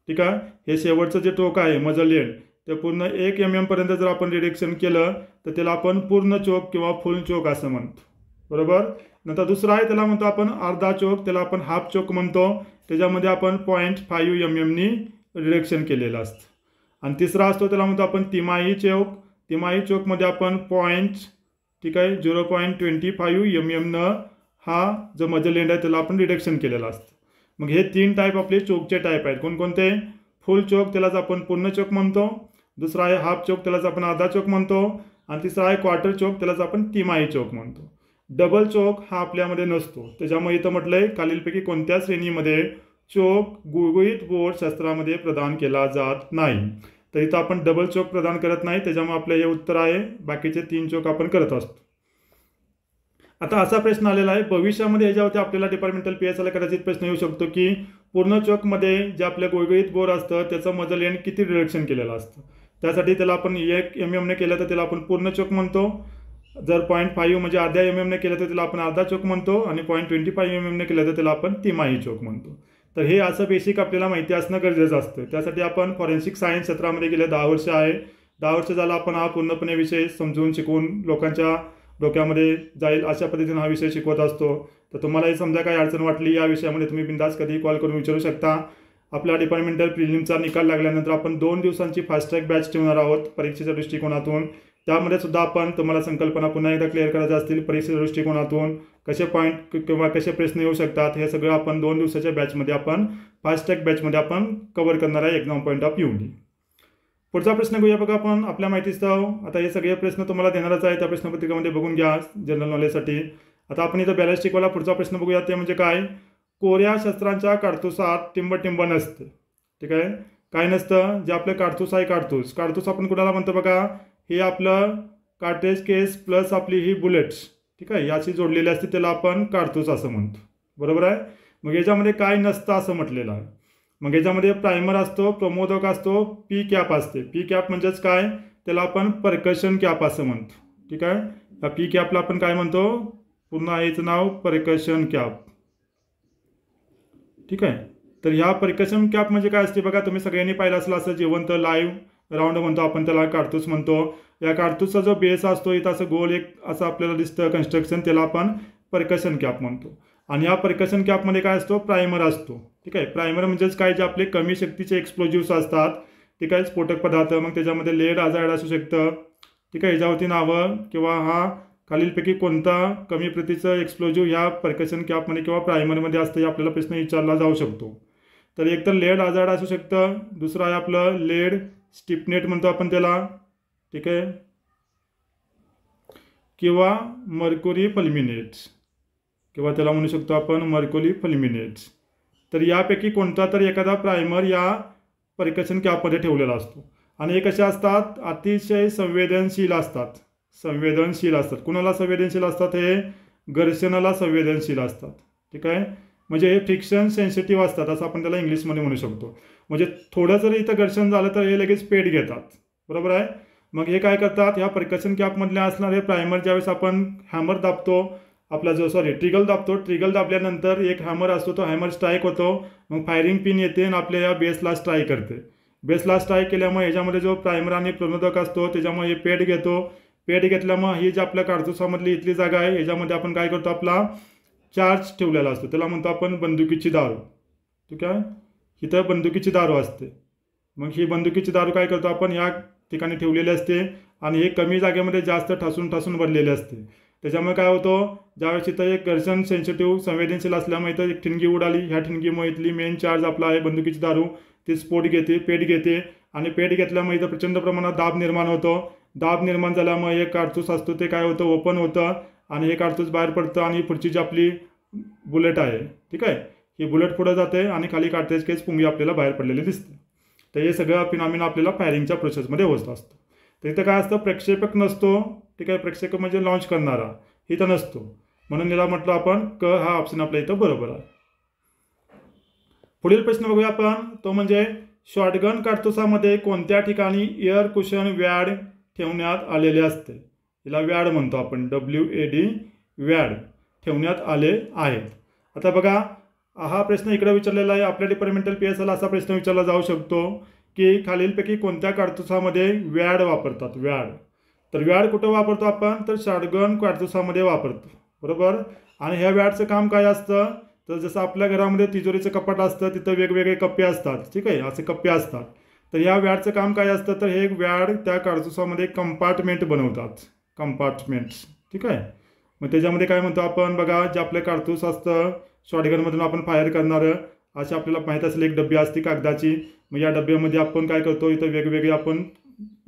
ठीक आहे. हे शेवटचं जे टोक आहे मजल एंड, ते पूर्ण 1 mm पर्यंत जर आपण रिडक्शन केलं तर त्याला आपण पूर्ण चोक किंवा फुल चोक असं म्हणतो, बरोबर. नंतर दुसरा आहे त्याला म्हणतो आपण अर्धा चोक, त्याला आपण हाफ चोक म्हणतो. त्याच्यामध्ये आपण 0.5 mm नी रिडक्शन केलेलं असतं. आणि तिसरा असतो त्याला म्हणतो आपण तिमाही चोक. तिमाही चोकमध्ये आपण ठीक आहे 0.25 mm न हा जो मजल एंड आहे त्याला आपण रिडक्शन केलेलं असतं. मग हे 3 टाईप आपले चोकचे टाईप आहेत. कोणकोणते, फुल चोक त्यालाच आपण पूर्ण चोक म्हणतो, दुसरा आहे हाफ चोक त्यालाच आपण अर्धा चोक म्हणतो, आणि तिसरा आहे क्वार्टर चोक त्यालाच आपण तिमाही चोक म्हणतो. डबल चोक हा आपल्यामध्ये नसतो. त्याच्यामुळे इथं म्हटलंय खालीलपैकी कोणत्या श्रेणीमध्ये चोक गुळगुळीत बोर शस्त्रामध्ये प्रदान केला जात नाही. तर इथं आपण डबल चोक प्रदान करत नाही, त्याच्यामुळे आपलं हे उत्तर आहे. बाकीचे 3 चोक आपण करत असतो. आता असा प्रश्न आलेला आहे भविष्यामध्ये, याच्यावरती आपल्याला डिपार्टमेंटल PSI ला कदाचित प्रश्न येऊ शकतो की पूर्ण चोकमध्ये जे आपल्या गुळगुळीत बोर असतं त्याचं मजल एंड किती रिडक्शन केलेलं असतं. त्यासाठी त्याला आपण 1 mm ने केलं तर त्याला आपण पूर्ण चोक म्हणतो. जर 0.5 म्हणजे अर्ध्या mm ने केलं तर त्याला आपण अर्धा चोक म्हणतो, आणि 0.25 mm ने केलं तर त्याला आपण तिमाही चोक म्हणतो. तर हे असं बेसिक आपल्याला माहिती असणं गरजेचं असतं. त्यासाठी आपण फॉरेन्सिक सायन्स क्षेत्रामध्ये गेले 10 वर्ष आहे. 10 वर्ष झाला आपण हा पूर्णपणे विषय समजून शिकवून लोकांच्या डोक्यामध्ये जाईल अशा पद्धतीने हा विषय शिकवत असतो. तर तुम्हालाही समजा काही अडचण वाटली या विषयामध्ये तुम्ही बिंदास कधीही कॉल करून विचारू शकता. आपला डिपार्टमेंटल प्रिलिमचा निकाल लागल्यानंतर आपण 2 दिवसांची फास्ट ट्रॅक बॅच ठेवणार आहोत परीक्षेच्या दृष्टिकोनातून. त्यामध्ये सुद्धा आपण तुम्हाला संकल्पना पुन्हा एकदा क्लिअर करायच्या असतील परीक्षेच्या दृष्टिकोनातून, कसे पॉईंट किंवा कसे प्रश्न येऊ शकतात हे सगळं आपण 2 दिवसाच्या बॅचमध्ये आपण फास्ट ट्रॅक बॅचमध्ये आपण कव्हर करणार आहे एक्झाम पॉईंट ऑफ व्ह्यूनी. पुढचा प्रश्न घेऊया बघा आपण आपल्या माहितीस्तव. आता हे सगळे प्रश्न तुम्हाला देणारच आहे, त्या प्रश्नपत्रिकामध्ये बघून घ्या जनरल नॉलेजसाठी. आता आपण इथं बॅलिस्टिकवाला पुढचा प्रश्न बघूया, ते म्हणजे काय, कोऱ्या शस्त्रांच्या काडतुसात टिंब नसते, ठीक आहे. काय नसतं, जे आपलं काडतूस आहे, काडतूस आपण कुणाला म्हणतो बघा, हे आपलं कार्ट्रेज केस प्लस आपली ही बुलेट्स, ठीक आहे, याची जोडलेली असते त्याला आपण काडतूस असं म्हणतो, बरोबर आहे. मग याच्यामध्ये काय नसतं असं म्हटलेलं आहे. मग याच्यामध्ये प्रायमर असतो, प्रमोदक असतो, पी कॅप असते. पी कॅप म्हणजेच काय, त्याला आपण परकशन कॅप असं म्हणतो, ठीक आहे. या पी कॅपला आपण काय म्हणतो, पुन्हा याचं नाव परकशन कॅप, ठीक आहे. तर ह्या परकशन कॅप म्हणजे काय असते बघा, तुम्ही सगळ्यांनी पाहिलं असेल असं जिवंत लाईव्ह राऊंड म्हणतो आपण त्याला, काडतूस म्हणतो. या काडतूसचा जो बेस असतो इथं असं गोल एक असं आपल्याला दिसतं कन्स्ट्रक्शन, त्याला आपण परकशन कॅप म्हणतो. आणि या परकशन कॅपमध्ये काय असतो, प्रायमर असतो, ठीक आहे. प्रायमर म्हणजेच काय, जे आपले कमी शक्तीचे एक्सप्लोजिव्स असतात, ठीक आहे, स्फोटक पदार्थ, मग त्याच्यामध्ये लेड अजाइड असू शकतं, ठीक आहे. याच्यावरती नावं किंवा हा खालीलपैकी कोणता कमी प्रतीचं एक्सप्लोजिव्ह ह्या परकशन कॅपमध्ये किंवा प्रायमरमध्ये असतं हे आपल्याला प्रश्न विचारला जाऊ शकतो. तर एक तर लेड अजाइड असू शकतं, दुसरं आहे आपलं लेड स्टिपनेट म्हणतो आपण त्याला, ठीक आहे, किंवा मर्क्युरी फल्मिनेट्स, किंवा त्याला म्हणू शकतो आपण मर्क्युरी फल्मिनेट्स. तर यापैकी कोणता तर एखादा प्रायमर या परकशन कॅपमध्ये ठेवलेला असतो. आणि हे कसे असतात, अतिशय संवेदनशील असतात, कुणाला संवेदनशील असतात, हे घर्षणाला संवेदनशील असतात, ठीक आहे. म्हणजे हे फ्रिक्शन सेन्सिटिव्ह असतात असं आपण त्याला इंग्लिशमध्ये म्हणू शकतो. म्हणजे थोडं जर इथं घर्षण झालं तर हे लगेच पेट घेतात, बरोबर आहे. मग हे काय करतात, ह्या परकशन कॅपमधले असणारे प्रायमर ज्यावेळेस आपण हॅमर दाबतो, आपला जो ट्रिगल दाबतो, ट्रिगल दाबल्यानंतर एक हॅमर असतो, तो हॅमर स्ट्राईक होतो, मग फायरिंग पिन येते आणि आपल्या या बेसला स्ट्राईक करते. बेसला स्ट्राईक केल्यामुळे ह्याच्यामध्ये जो प्रायमर आणि प्रणोदक असतो त्याच्यामुळे हे पेट घेतो. पेट घेतल्यामुळे ही जी आपल्या काडतुसामधली इथली जागा आहे याच्यामध्ये आपण काय करतो, आपला चार्ज ठेवलेला असतो, त्याला म्हणतो आपण बंदुकीची दारू. ठीक आहे, इथं बंदुकीची दारू असते. मग ही बंदुकीची दारू काय करतो आपण या ठिकाणी ठेवलेली असते आणि हे कमी जागेमध्ये जास्त ठासून ठासून भरलेले असते. त्याच्यामुळे काय होतं, ज्यावेळेस इथं एक घर्षण सेन्सिटिव्ह संवेदनशील असल्यामुळे इथं एक ठिणगी उडाली, ह्या ठिणगीमुळे इथली मेन चार्ज आपला आहे बंदुकीची दारू ती स्फोट घेते, पेट घेते आणि पेट घेतल्यामुळे इथं प्रचंड प्रमाणात दाब निर्माण होतो. दाब निर्माण झाल्यामुळे एक कारतूस असतो ते काय होतं, ओपन होतं आणि हे कारतूस बाहेर पडतं आणि पुढची जी आपली बुलेट आहे, ठीक आहे, ही बुलेट पुढे जाते आणि खाली कार्ट्रिज केस पुंगी आपल्याला बाहेर पडलेली दिसते. तर हे सगळं फिनॉमिना आपल्याला फायरिंगच्या प्रोसेसमध्ये होत असतं. तर इथं काय असतं, प्रक्षेपक नसतो. ठीक आहे, प्रक्षेपक म्हणजे लॉन्च करणारा इथं नसतो, म्हणून याला म्हटलं आपण क हा ऑप्शन आपल्या इथं बरोबर आहे. पुढील प्रश्न बघूया आपण, तो म्हणजे शॉटगन काडतुसामध्ये कोणत्या ठिकाणी एअर कुशन वॅड ठेवण्यात आलेले असते. याला वॅड म्हणतो आपण, WAD वॅड ठेवण्यात आले आहेत. आता बघा, हा प्रश्न इकडे विचारलेला आहे. आपल्या डिपार्टमेंटल PSL असा प्रश्न विचारला जाऊ शकतो की खालीलपैकी कोणत्या काडतुसामध्ये वॅड वापरतात. वॅड, तर वॅड कुठं वापरतो आपण, तर शॉटगन काडतुसामध्ये वापरतो, बरोबर. आणि ह्या वॅडचं काम काय असतं, तर जसं आपल्या घरामध्ये तिजोरीचं कपाट असतं तिथं वेगवेगळे कप्पे असतात, ठीक आहे, असे कप्पे असतात. तर ह्या वॅडचं काम काय असतं, तर हे वॅड त्या काडतुसामध्ये कंपार्टमेंट बनवतात, कंपार्टमेंट्स. ठीक आहे, मग त्याच्यामध्ये काय म्हणतो आपण, बघा, जे आपलं काडतूस असतं शॉटगनमधून आपण फायर करणारं, अशी आपल्याला माहीत असेल एक डबी असते कागदाची. मग या डब्यामध्ये आपण काय करतो, इथं वेगवेगळे आपण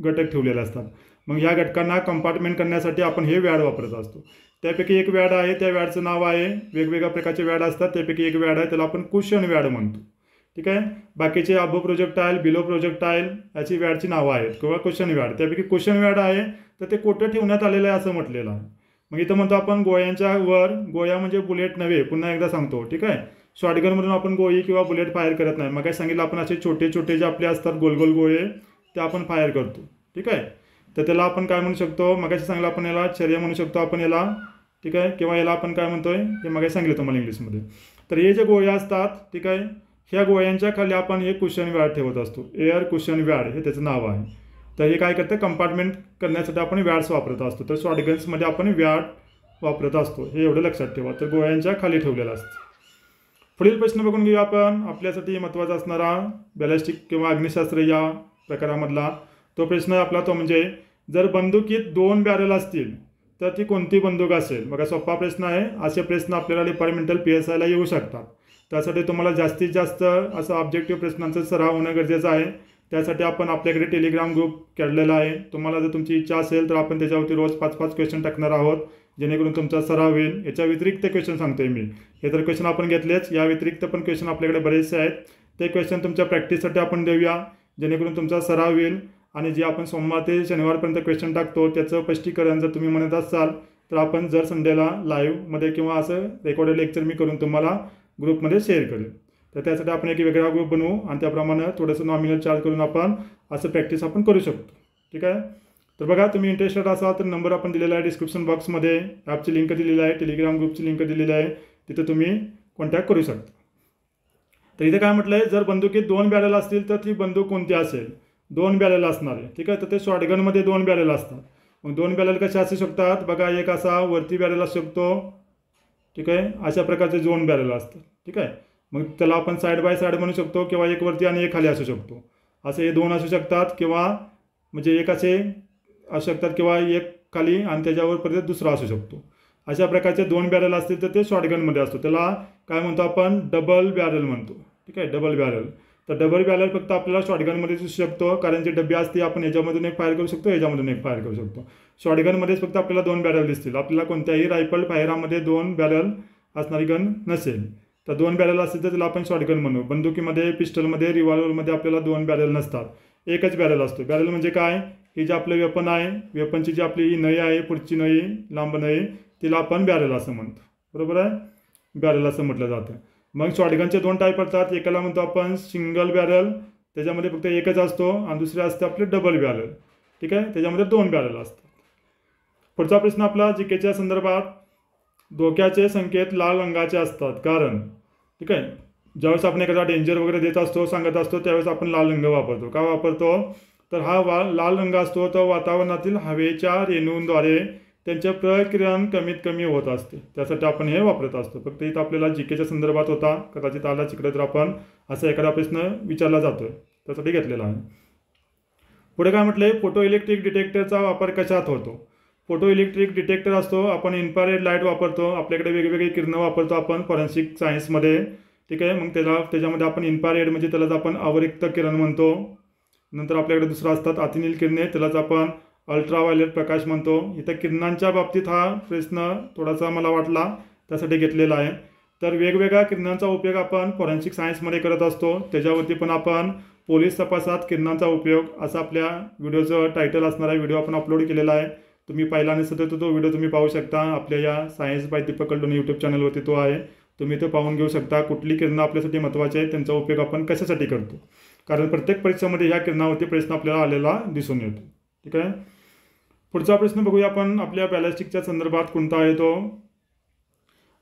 घटक ठेवलेले असतात. मग ह्या घटकांना कंपार्टमेंट करण्यासाठी आपण हे वॅड वापरत असतो. त्यापैकी एक वॅड आहे, त्या वॅडचं नाव आहे, वेगवेगळ्या प्रकारचे वॅड असतात त्यापैकी एक वॅड आहे, त्याला आपण कुशन वॅड म्हणतो. ठीक आहे, बाकीचे अबो प्रोजेक्टाईल, बिलो प्रोजेक्टाईल याची वॅडची नावं आहेत किंवा कुशन वॅड. त्यापैकी कुशन वॅड आहे तर ते कुठं ठेवण्यात आलेलं आहे असं म्हटलेलं आहे. मग इथं म्हणतो आपण गोळ्यांच्या वर, गोळ्या म्हणजे बुलेट नव्हे, पुन्हा एकदा सांगतो. ठीक आहे, शॉटगनमधून आपण गोळी किंवा बुलेट फायर करत नाही. मग काय सांगितलं आपण, असे छोटे छोटे जे आपले असतात गोल गोल गोळे ते आपण फायर करतो. ठीक आहे, तर त्याला आपण काय म्हणू शकतो, मगाशी सांगितलं आपण याला चर्या म्हणू शकतो आपण याला. ठीक आहे, किंवा याला आपण काय म्हणतोय हे मगाशी सांगितलं तुम्हाला इंग्लिशमध्ये. तर हे जे गोळे असतात, ठीक आहे, ह्या गोळ्यांच्या खाली आपण हे कुशन वॅड ठेवत असतो, एअर कुशन वॅड हे त्याचं नाव आहे. तर हे काय करतं, कंपार्टमेंट करण्यासाठी आपण वॅड्स वापरत असतो. तर शॉटगन्समध्ये आपण वॅड वापरत असतो, हे एवढं लक्षात ठेवा. तर गोळ्यांच्या खाली ठेवलेलं असतं. पुढील प्रश्न बघून घेऊया आपण, आपल्यासाठी महत्त्वाचा असणारा बॅलिस्टिक किंवा अग्निशास्त्र या प्रकारामधला तो प्रश्न आपला, तो म्हणजे जर बंदुकीत 2 बॅरल असतील तर ती कोणती बंदूक असेल. बघा, सोपा प्रश्न आहे. असे प्रश्न आपल्याला डिपार्टमेंटल PSIला येऊ शकतात. त्यासाठी तुम्हाला जास्तीत जास्त असं ऑब्जेक्टिव्ह प्रश्नांचा सराव होणं गरजेचं आहे. त्यासाठी आपण आपल्याकडे टेलिग्राम ग्रुप काढलेला आहे. तुम्हाला जर तुमची इच्छा असेल तर आपण त्याच्यावरती रोज 5-5 क्वेश्चन टाकणार आहोत, जेणेकरून तुमचा सराव होईल. याच्या व्यतिरिक्त क्वेश्चन सांगतोय मी, हे तर क्वेश्चन आपण घेतलेच, या व्यतिरिक्त पण क्वेश्चन आपल्याकडे बरेचसे आहेत. ते क्वेश्चन तुमच्या प्रॅक्टिससाठी आपण देऊया, जेणेकरून तुमचा सराव होईल. आणि जे आपण सोमवार ते शनिवारपर्यंत क्वेश्चन टाकतो त्याचं स्पष्टीकरण जर तुम्ही म्हणत असाल तर आपण जर संडेला लाईव्हमध्ये किंवा असं रेकॉर्डेड लेक्चर मी करून तुम्हाला ग्रुपमध्ये शेअर करेल. तर त्यासाठी आपण एक वेगळा ग्रुप बनवू आणि त्याप्रमाणे थोडंसं नॉमिनल चार्ज करून आपण असं प्रॅक्टिस आपण करू शकतो. ठीक आहे, तर बघा, तुम्ही इंटरेस्टेड असाल तर नंबर आपण दिलेला आहे डिस्क्रिप्शन बॉक्समध्ये, ॲपची लिंक दिलेली आहे, टेलिग्राम ग्रुपची लिंक दिलेली आहे, तिथे तुम्ही कॉन्टॅक्ट करू शकता. तर इथे काय म्हटलं आहे, जर बंदुकीत 2 बॅरल असतील तर ती बंदूक कोणती असेल. 2 बॅरल असणार आहे. ठीक आहे, तर ते शॉटगनमध्ये 2 बॅरल असतात. मग 2 बॅरल कसे असू शकतात, बघा, एक असा वरती बॅरल असू शकतो. ठीक आहे, अशा प्रकारचे 2 बॅरल असतात. ठीक आहे, मग त्याला आपण साईड बाय साईड म्हणू शकतो किंवा एक वरती आणि एक खाली असू शकतो. असे हे 2 असू शकतात किंवा म्हणजे एक असे असू शकतात किंवा एक खाली आणि त्याच्यावर परत दुसरा असू शकतो. अशा प्रकारचे 2 बॅरल असतील तर ते शॉटगनमध्ये असतो. त्याला काय म्हणतो आपण, डबल बॅरल म्हणतो. ठीक आहे, डबल बॅरल. तर डबल बॅरल फक्त आपल्याला शॉटगनमध्ये दिसू शकतो, कारण जी डबी असते आपण याच्यामधून एक फायर करू शकतो, याच्यामधून एक फायर करू शकतो. शॉटगनमध्येच फक्त आपल्याला 2 बॅरल दिसतील. आपल्याला कोणत्याही रायफल फायरामध्ये 2 बॅरल असणारी गन नसेल. तर 2 बॅरल असतील तर त्याला आपण शॉटगन म्हणू. बंदुकीमध्ये, पिस्टलमध्ये, रिव्हॉल्वरमध्ये आपल्याला 2 बॅरल नसतात, एकच बॅरल असतो. बॅरल म्हणजे काय, ही जी आपलं वेपन आहे, वेपनची जी आपली ही नळी आहे, पुढची नळी, लांब नळी, तिला आपण बॅरल असं म्हणतो. बरोबर आहे, बॅरल असं म्हटलं जातं. मग शॉटगनचे 2 टाईप असतात. एकाला म्हणतो आपण सिंगल बॅरल, त्याच्यामध्ये फक्त एकच असतो, आणि दुसरे असते आपले डबल बॅरल. ठीक आहे, त्याच्यामध्ये 2 बॅरल असतात. पुढचा प्रश्न आपला जीकेच्या संदर्भात, धोक्याचे संकेत लाल रंगाचे असतात कारण. ठीक आहे, ज्यावेळेस आपण एखादा डेंजर वगैरे देत असतो, सांगत असतो, त्यावेळेस आपण लाल रंग वापरतो. का वापरतो, तर हा लाल रंग असतो तो वातावरणातील हवेच्या रेणूंद्वारे त्यांचे प्रकिरण कमीत कमी होत असते, त्यासाठी आपण हे वापरत असतो. फक्त इथं आपल्याला जीकेच्या संदर्भात होता, कदाचित आला तिकडे तर आपण असा एखादा प्रश्न विचारला जातोय त्यासाठी घेतलेला आहे. पुढे काय म्हटलंय, फोटो इलेक्ट्रिक डिटेक्टरचा वापर कशात होतो. फोटो इलेक्ट्रिक डिटेक्टर असतो, आपण इन्फ्रारेड लाईट वापरतो, आपल्याकडे वेगवेगळी किरणं वापरतो आपण फॉरेन्सिक सायन्समध्ये. ठीक आहे, मग त्याच्यामध्ये आपण इन्फ्रारेड म्हणजे त्यालाच आपण अवरिक्त किरण म्हणतो. नंतर आपल्याकडे दुसरं असतात अतिनील किरणे, त्यालाच आपण अल्ट्राव्हायोलेट प्रकाश म्हणतो. इथं किरणांच्या बाबतीत हा प्रश्न थोडासा मला वाटला, त्यासाठी घेतलेला आहे. तर वेगवेगळ्या किरणांचा उपयोग आपण फॉरेन्सिक सायन्समध्ये करत असतो, त्याच्यावरती पण आपण पोलीस तपासात किरणांचा उपयोग असा आपल्या व्हिडिओचं टायटल असणारा व्हिडिओ आपण अपलोड केलेला आहे. तुम्ही पाहिला नसेल तर तो व्हिडिओ तुम्ही पाहू शकता. आपल्या या सायन्स बाय दीपक कल्डोने यूट्यूब चॅनलवरती तो आहे, तुम्ही तो पाहून घेऊ शकता. कुठली किरणं आपल्यासाठी महत्त्वाची आहे, त्यांचा उपयोग आपण कशासाठी करतो, कारण प्रत्येक परीक्षेमध्ये ह्या किरणावरती प्रश्न आपल्याला आलेला दिसून येतो. ठीक आहे, पुढचा प्रश्न बघूया आपण आपल्या बॅलिस्टिकच्या संदर्भात कोणता आहे तो.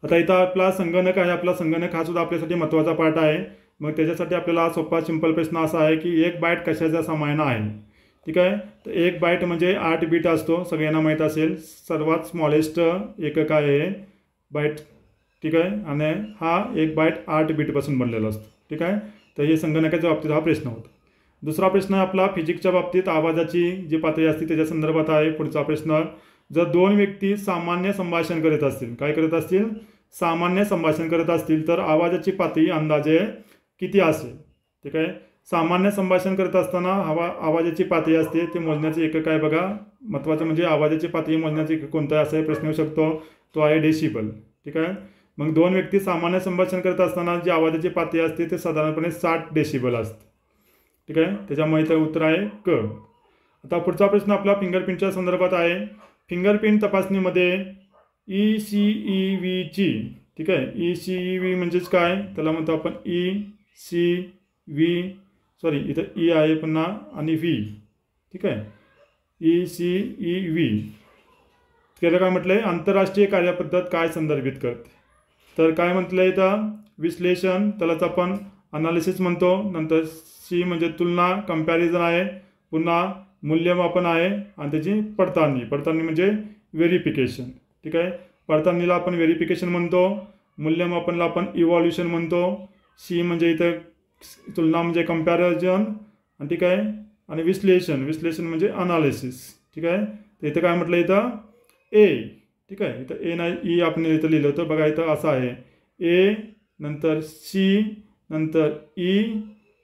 आता इथं आपला संगणक आहे, आपला संगणक हा सुद्धा आपल्यासाठी महत्त्वाचा पार्ट आहे. मग त्याच्यासाठी आपल्याला सोपा सिंपल प्रश्न असा आहे की 1 बाईट कशाचा सामायन आहे. ठीक आहे, तर 1 बाईट म्हणजे 8 बीट असतो, सगळ्यांना माहीत असेल. सर्वात स्मॉलेस्ट एकक आहे बाईट. ठीक आहे, आणि हा 1 बाईट 8 बीटपासून बनलेला असतो. ठीक आहे, तर हे संगणकाच्या बाबतीत हा प्रश्न होता. दुसरा प्रश्न आपला फिजिक्सच्या बाबतीत आवाजाची जी पातळी असते त्याच्या संदर्भात आहे. पुढचा प्रश्न, जर 2 व्यक्ती सामान्य संभाषण करत असतील, काय करत असतील, सामान्य संभाषण करत असतील, तर आवाजाची पातळी अंदाजे किती असेल. ठीक आहे, सामान्य संभाषण करत असताना आवाजाची पातळी असते, ते मोजण्याचे एकक आहे बघा. महत्त्वाचं म्हणजे आवाजाची पातळी मोजण्याचे एकक कोणता आहे, असा प्रश्न येऊ शकतो, तो आहे डेसिबल. ठीक आहे, मग 2 व्यक्ती सामान्य संभाषण करत असताना जी आवाजाची पातळी असते ते साधारणपणे 60 डेसिबल असते. ठीक आहे, त्याच्यामुळे इथं उत्तर आहे क. आता पुढचा प्रश्न आपला फिंगरप्रिंटच्या संदर्भात आहे. फिंगरप्रिंट तपासणीमध्ये ECEVची, ठीक आहे, ECEV म्हणजेच काय, त्याला म्हणतो आपण इथं ई आहे पुन्हा आणि व्ही. ठीक आहे, ECEV त्याला काय म्हटलंय, आंतरराष्ट्रीय कार्यपद्धत काय संदर्भित करते. तर काय म्हटलंय इथं, विश्लेषण, त्यालाच आपण अनालिसिस म्हणतो. नंतर सी म्हणजे तुलना, कंपॅरिझन आहे. पुन्हा मूल्यमापन आहे आणि त्याची पडताळणी म्हणजे व्हेरिफिकेशन. ठीक आहे, पडताळणीला आपण व्हेरिफिकेशन म्हणतो, मूल्यमापनला आपण इव्हॉल्युशन म्हणतो. सी म्हणजे इथं तुलना म्हणजे कंपॅरिझन, आणि ठीक आहे, आणि विश्लेषण म्हणजे अनालिसिस. ठीक आहे, तर इथं काय म्हटलं इथं ए. ठीक आहे, इथं ए नाही ई आपण इथं लिहिलं होतं बघा, इथं असं आहे ए नंतर सी नंतर ई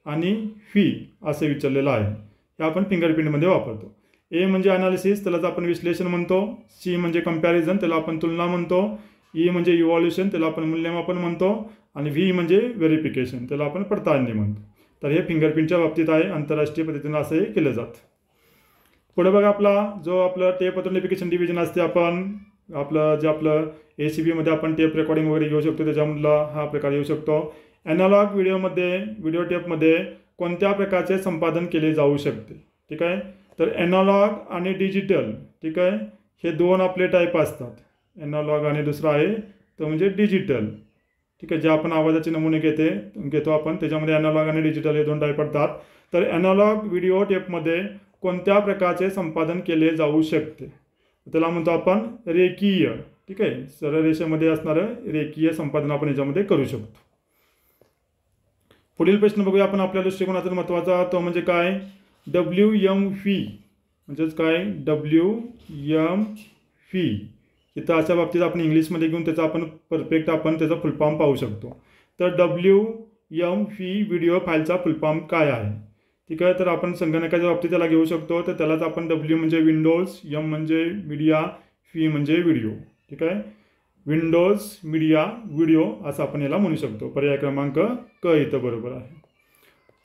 आणि व्ही असं विचारलेलं आहे. हे आपण फिंगरप्रिंटमध्ये वापरतो. ए म्हणजे अनालिसिस, त्यालाच आपण विश्लेषण म्हणतो. सी म्हणजे कंपॅरिझन, त्याला आपण तुलना म्हणतो. ई म्हणजे इव्हॉल्युशन, त्याला आपण मूल्यमापन म्हणतो. आणि व्ही म्हणजे व्हेरिफिकेशन, त्याला आपण पडताळणी म्हणतो. तर हे फिंगरप्रिंटच्या बाबतीत आहे, आंतरराष्ट्रीय पद्धतीनं असं हे केलं जातं. पुढे बघा आपला जो आपलं टेप ऑथेंटिफिकेशन डिव्हिजन असते, आपण आपलं ACBमध्ये आपण टेप रेकॉर्डिंग वगैरे घेऊ शकतो, त्याच्यामधला हा प्रकार येऊ शकतो. ॲनालॉग व्हिडिओ टेपमध्ये कोणत्या प्रकारचे संपादन केले जाऊ शकते. ठीक आहे, तर ॲनालॉग आणि डिजिटल. ठीक आहे, हे 2 आपले टाईप असतात, ॲनालॉग आणि दुसरा आहे तो म्हणजे डिजिटल. ठीक आहे, जे आपण आवाजाचे नमुने घेतो आपण, त्याच्यामध्ये ॲनालॉग आणि डिजिटल हे 2 टाईप पडतात. तर ॲनालॉग व्हिडिओ टेपमध्ये कोणत्या प्रकारचे संपादन केले जाऊ शकते, त्याला म्हणतो आपण रेखीय. ठीक आहे, सरळ रेषेमध्ये असणारं रेखीय संपादन आपण याच्यामध्ये करू शकतो. पुढील प्रश्न बघूया आपण आपल्या दृष्टिकोनातून महत्त्वाचा, तो म्हणजे काय, WMV म्हणजेच काय, WMV. इथं अशा बाबतीत आपण इंग्लिशमध्ये घेऊन त्याचा आपण परफेक्ट आपण त्याचा फुलफॉर्म पाहू शकतो. तर WMV व्हिडिओ फाईलचा फुलफॉर्म काय आहे. ठीक आहे, तर आपण संगणकाच्या बाबतीत त्याला घेऊ शकतो. तर त्यालाच आपण W म्हणजे विंडोज, M म्हणजे मीडिया, V म्हणजे व्हिडिओ. ठीक आहे, विंडोज मीडिया व्हिडिओ असं आपण याला म्हणू शकतो. पर्याय क्रमांक क इथं बरोबर आहे.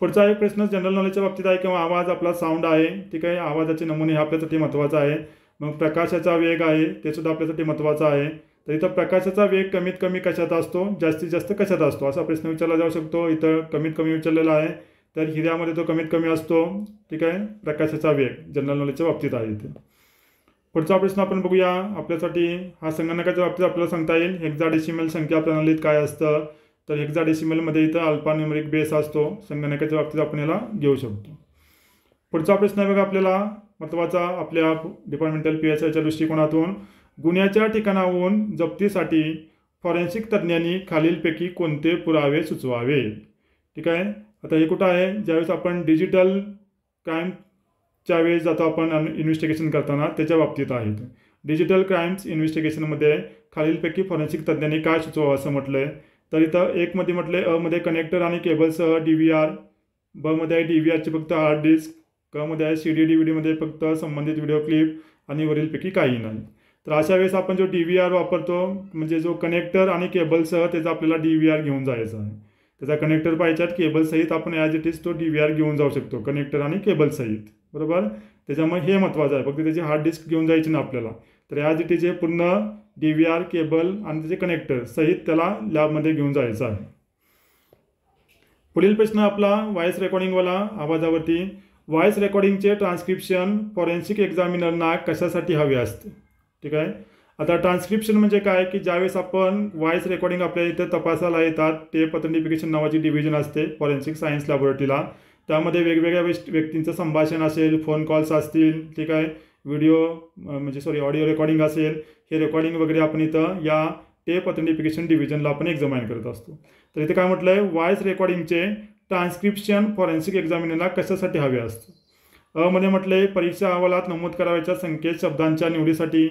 पुढचा एक प्रश्न जनरल नॉलेजच्या बाबतीत आहे, किंवा आवाज आपला साऊंड आहे. ठीक आहे, आवाजाचे नमुने हे आपल्यासाठी महत्त्वाचा आहे. मग प्रकाशाचा वेग आहे, ते सुद्धा आपल्यासाठी महत्त्वाचा आहे. तर इथं प्रकाशाचा वेग कमीत कमी कशात असतो, जास्तीत जास्त कशात असतो, असा प्रश्न विचारला जाऊ शकतो. इथं कमीत कमी विचारलेला आहे, तर हिऱ्यामध्ये तो कमीत कमी असतो. ठीक आहे, प्रकाशाचा वेग जनरल नॉलेजच्या बाबतीत आहे इथे. पुढचा प्रश्न आपण बघूया आपल्यासाठी, हा संगणकाच्या बाबतीत आपल्याला सांगता येईल. हेक्साडेसिमल संख्या प्रणालीत काय असतं, तर हेक्साडेसिमलमध्ये इथं अल्फान्यूमेरिक बेस असतो. संगणकाच्या बाबतीत आपण याला घेऊ शकतो. पुढचा प्रश्न आहे बघा आपल्याला महत्त्वाचा आपल्या डिपार्टमेंटल PSIच्या दृष्टिकोनातून, गुन्ह्याच्या ठिकाणाहून जप्तीसाठी फॉरेन्सिक तज्ज्ञांनी खालीलपैकी कोणते पुरावे सुचवावे. ठीक आहे. आता हे कुठं आहे, ज्यावेळेस आपण डिजिटल क्राईमच्या वेळेस जातो आपण इन्व्हेस्टिगेशन करताना त्याच्या बाबतीत आहेत. डिजिटल क्राईम्स इन्व्हेस्टिगेशनमध्ये खालीलपैकी फॉरेन्सिक तज्ज्ञांनी काय सुचवावं असं म्हटलं आहे. तर इथं एकमध्ये म्हटलं आहे, अमध्ये कनेक्टर आणि केबलसह DVR, बमध्ये आहे DVRची फक्त हार्ड डिस्क, कमध्ये आहे CD DVD फक्त संबंधित व्हिडिओ क्लिप आणि वरीलपैकी काही नाही. तर अशा वेळेस आपण जो DVR वापरतो म्हणजे जो कनेक्टर आणि केबलसह त्याचा आपल्याला DVR घेऊन जायचा आहे. त्याचा कनेक्टर पाहिजेत, केबलसहित आपण ॲज इट इज तो DVR घेऊन जाऊ शकतो, कनेक्टर आणि केबलसहित. बरोबर. त्याच्यामुळे हे महत्त्वाचं आहे, फक्त त्याची हार्ड डिस्क घेऊन जायची ना आपल्याला. तर ॲज इट इज हे पूर्ण DVR, केबल आणि त्याचे कनेक्टर सहित त्याला लॅबमध्ये घेऊन जायचं आहे. पुढील प्रश्न आपला व्हॉइस रेकॉर्डिंगवाला आवाजावरती. व्हॉइस रेकॉर्डिंगचे ट्रान्स्क्रिप्शन फॉरेन्सिक एक्झामिनरना कशासाठी हवे असते. ठीक आहे. आता ट्रान्स्क्रिप्शन म्हणजे काय की ज्यावेळेस आपण व्हॉइस रेकॉर्डिंग आपल्या इथं तपासायला येतात, टेप ऑथेंटिफिकेशन नावाची डिव्हिजन असते फॉरेन्सिक सायन्स लॅबोरेटरीला. त्यामध्ये वेगवेगळ्या व्यक्तींचं संभाषण असेल, फोन कॉल्स असतील, ठीक आहे, ऑडिओ रेकॉर्डिंग असेल, हे रेकॉर्डिंग वगैरे आपण इथं या टेप ऑथेंटिफिकेशन डिव्हिजनला आपण एक्झामाइन करत असतो. तर इथे काय म्हटलं आहे, व्हॉइस रेकॉर्डिंगचे ट्रान्स्क्रिप्शन फॉरेन्सिक एक्झामिनरला कशासाठी हवे असते. मध्ये म्हटलं आहे परीक्षा अहवालात नमूद करावयाच्या संकेत शब्दांच्या निवडीसाठी.